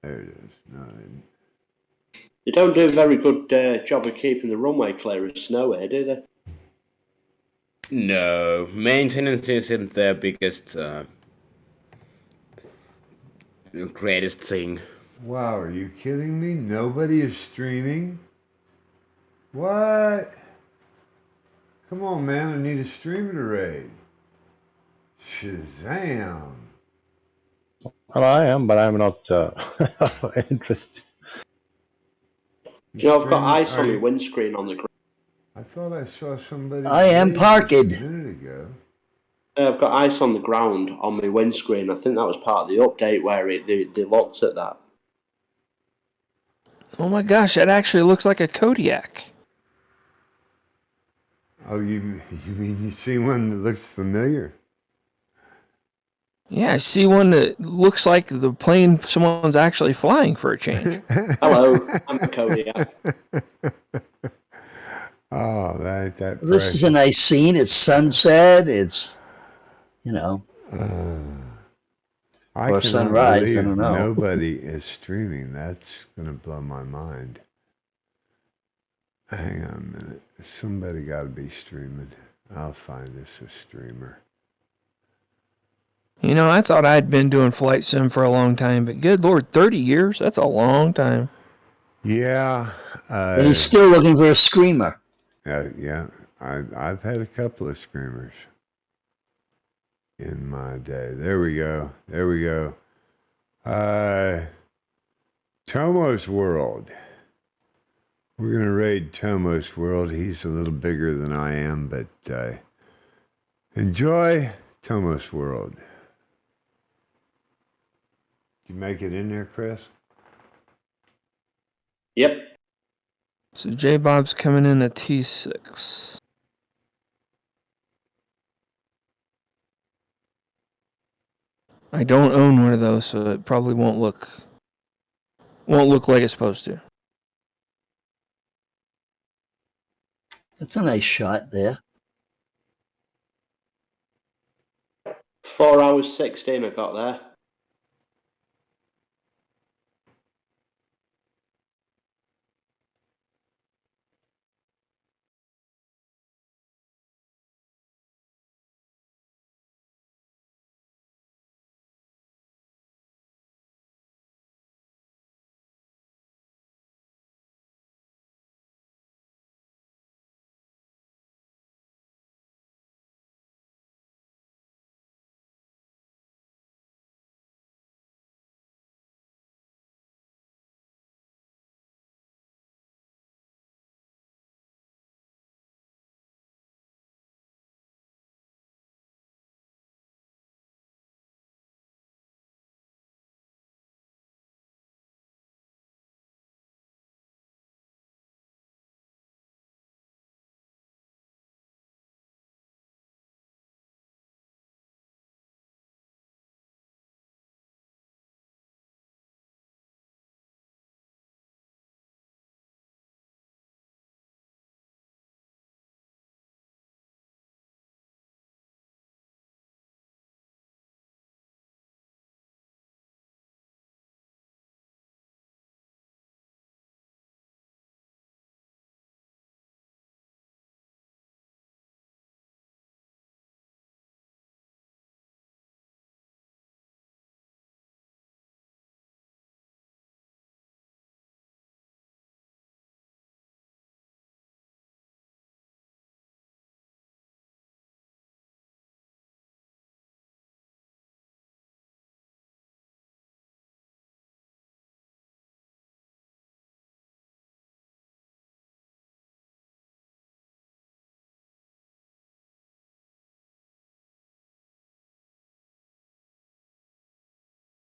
There it is. No, I didn't. They don't do a very good job of keeping the runway clear of snow here, do they? No, maintenance isn't their biggest, greatest thing. Wow, are you kidding me? Nobody is streaming? What? Come on, man, I need a streamer to raid. Shazam. Well, I am, but I'm not interested. Do you know, I've got ice on my windscreen on the ground. I thought I saw somebody. I am parked. A minute ago. I've got ice on the ground on my windscreen. I think that was part of the update where they looked at that. Oh my gosh, that actually looks like a Kodiak. Oh, you mean you see one that looks familiar? Yeah, I see one that looks like the plane someone's actually flying for a change. Hello, I'm a Kodiak. Oh, that. This is a nice scene. It's sunset. It's, or sunrise. I don't know. Nobody is streaming. That's gonna blow my mind. Hang on a minute. Somebody got to be streaming. I'll find us a streamer. I thought I'd been doing flight sim for a long time, but good Lord, 30 years? That's a long time. Yeah. But he's still looking for a screamer. Yeah. I've had a couple of screamers in my day. There we go. Tomo's World. We're going to raid Tomo's World. He's a little bigger than I am, but enjoy Tomo's World. Did you make it in there, Chris? Yep. So J-Bob's coming in at T6. I don't own one of those, so it probably won't look like it's supposed to. That's a nice shot there. 4 hours 16 I got there.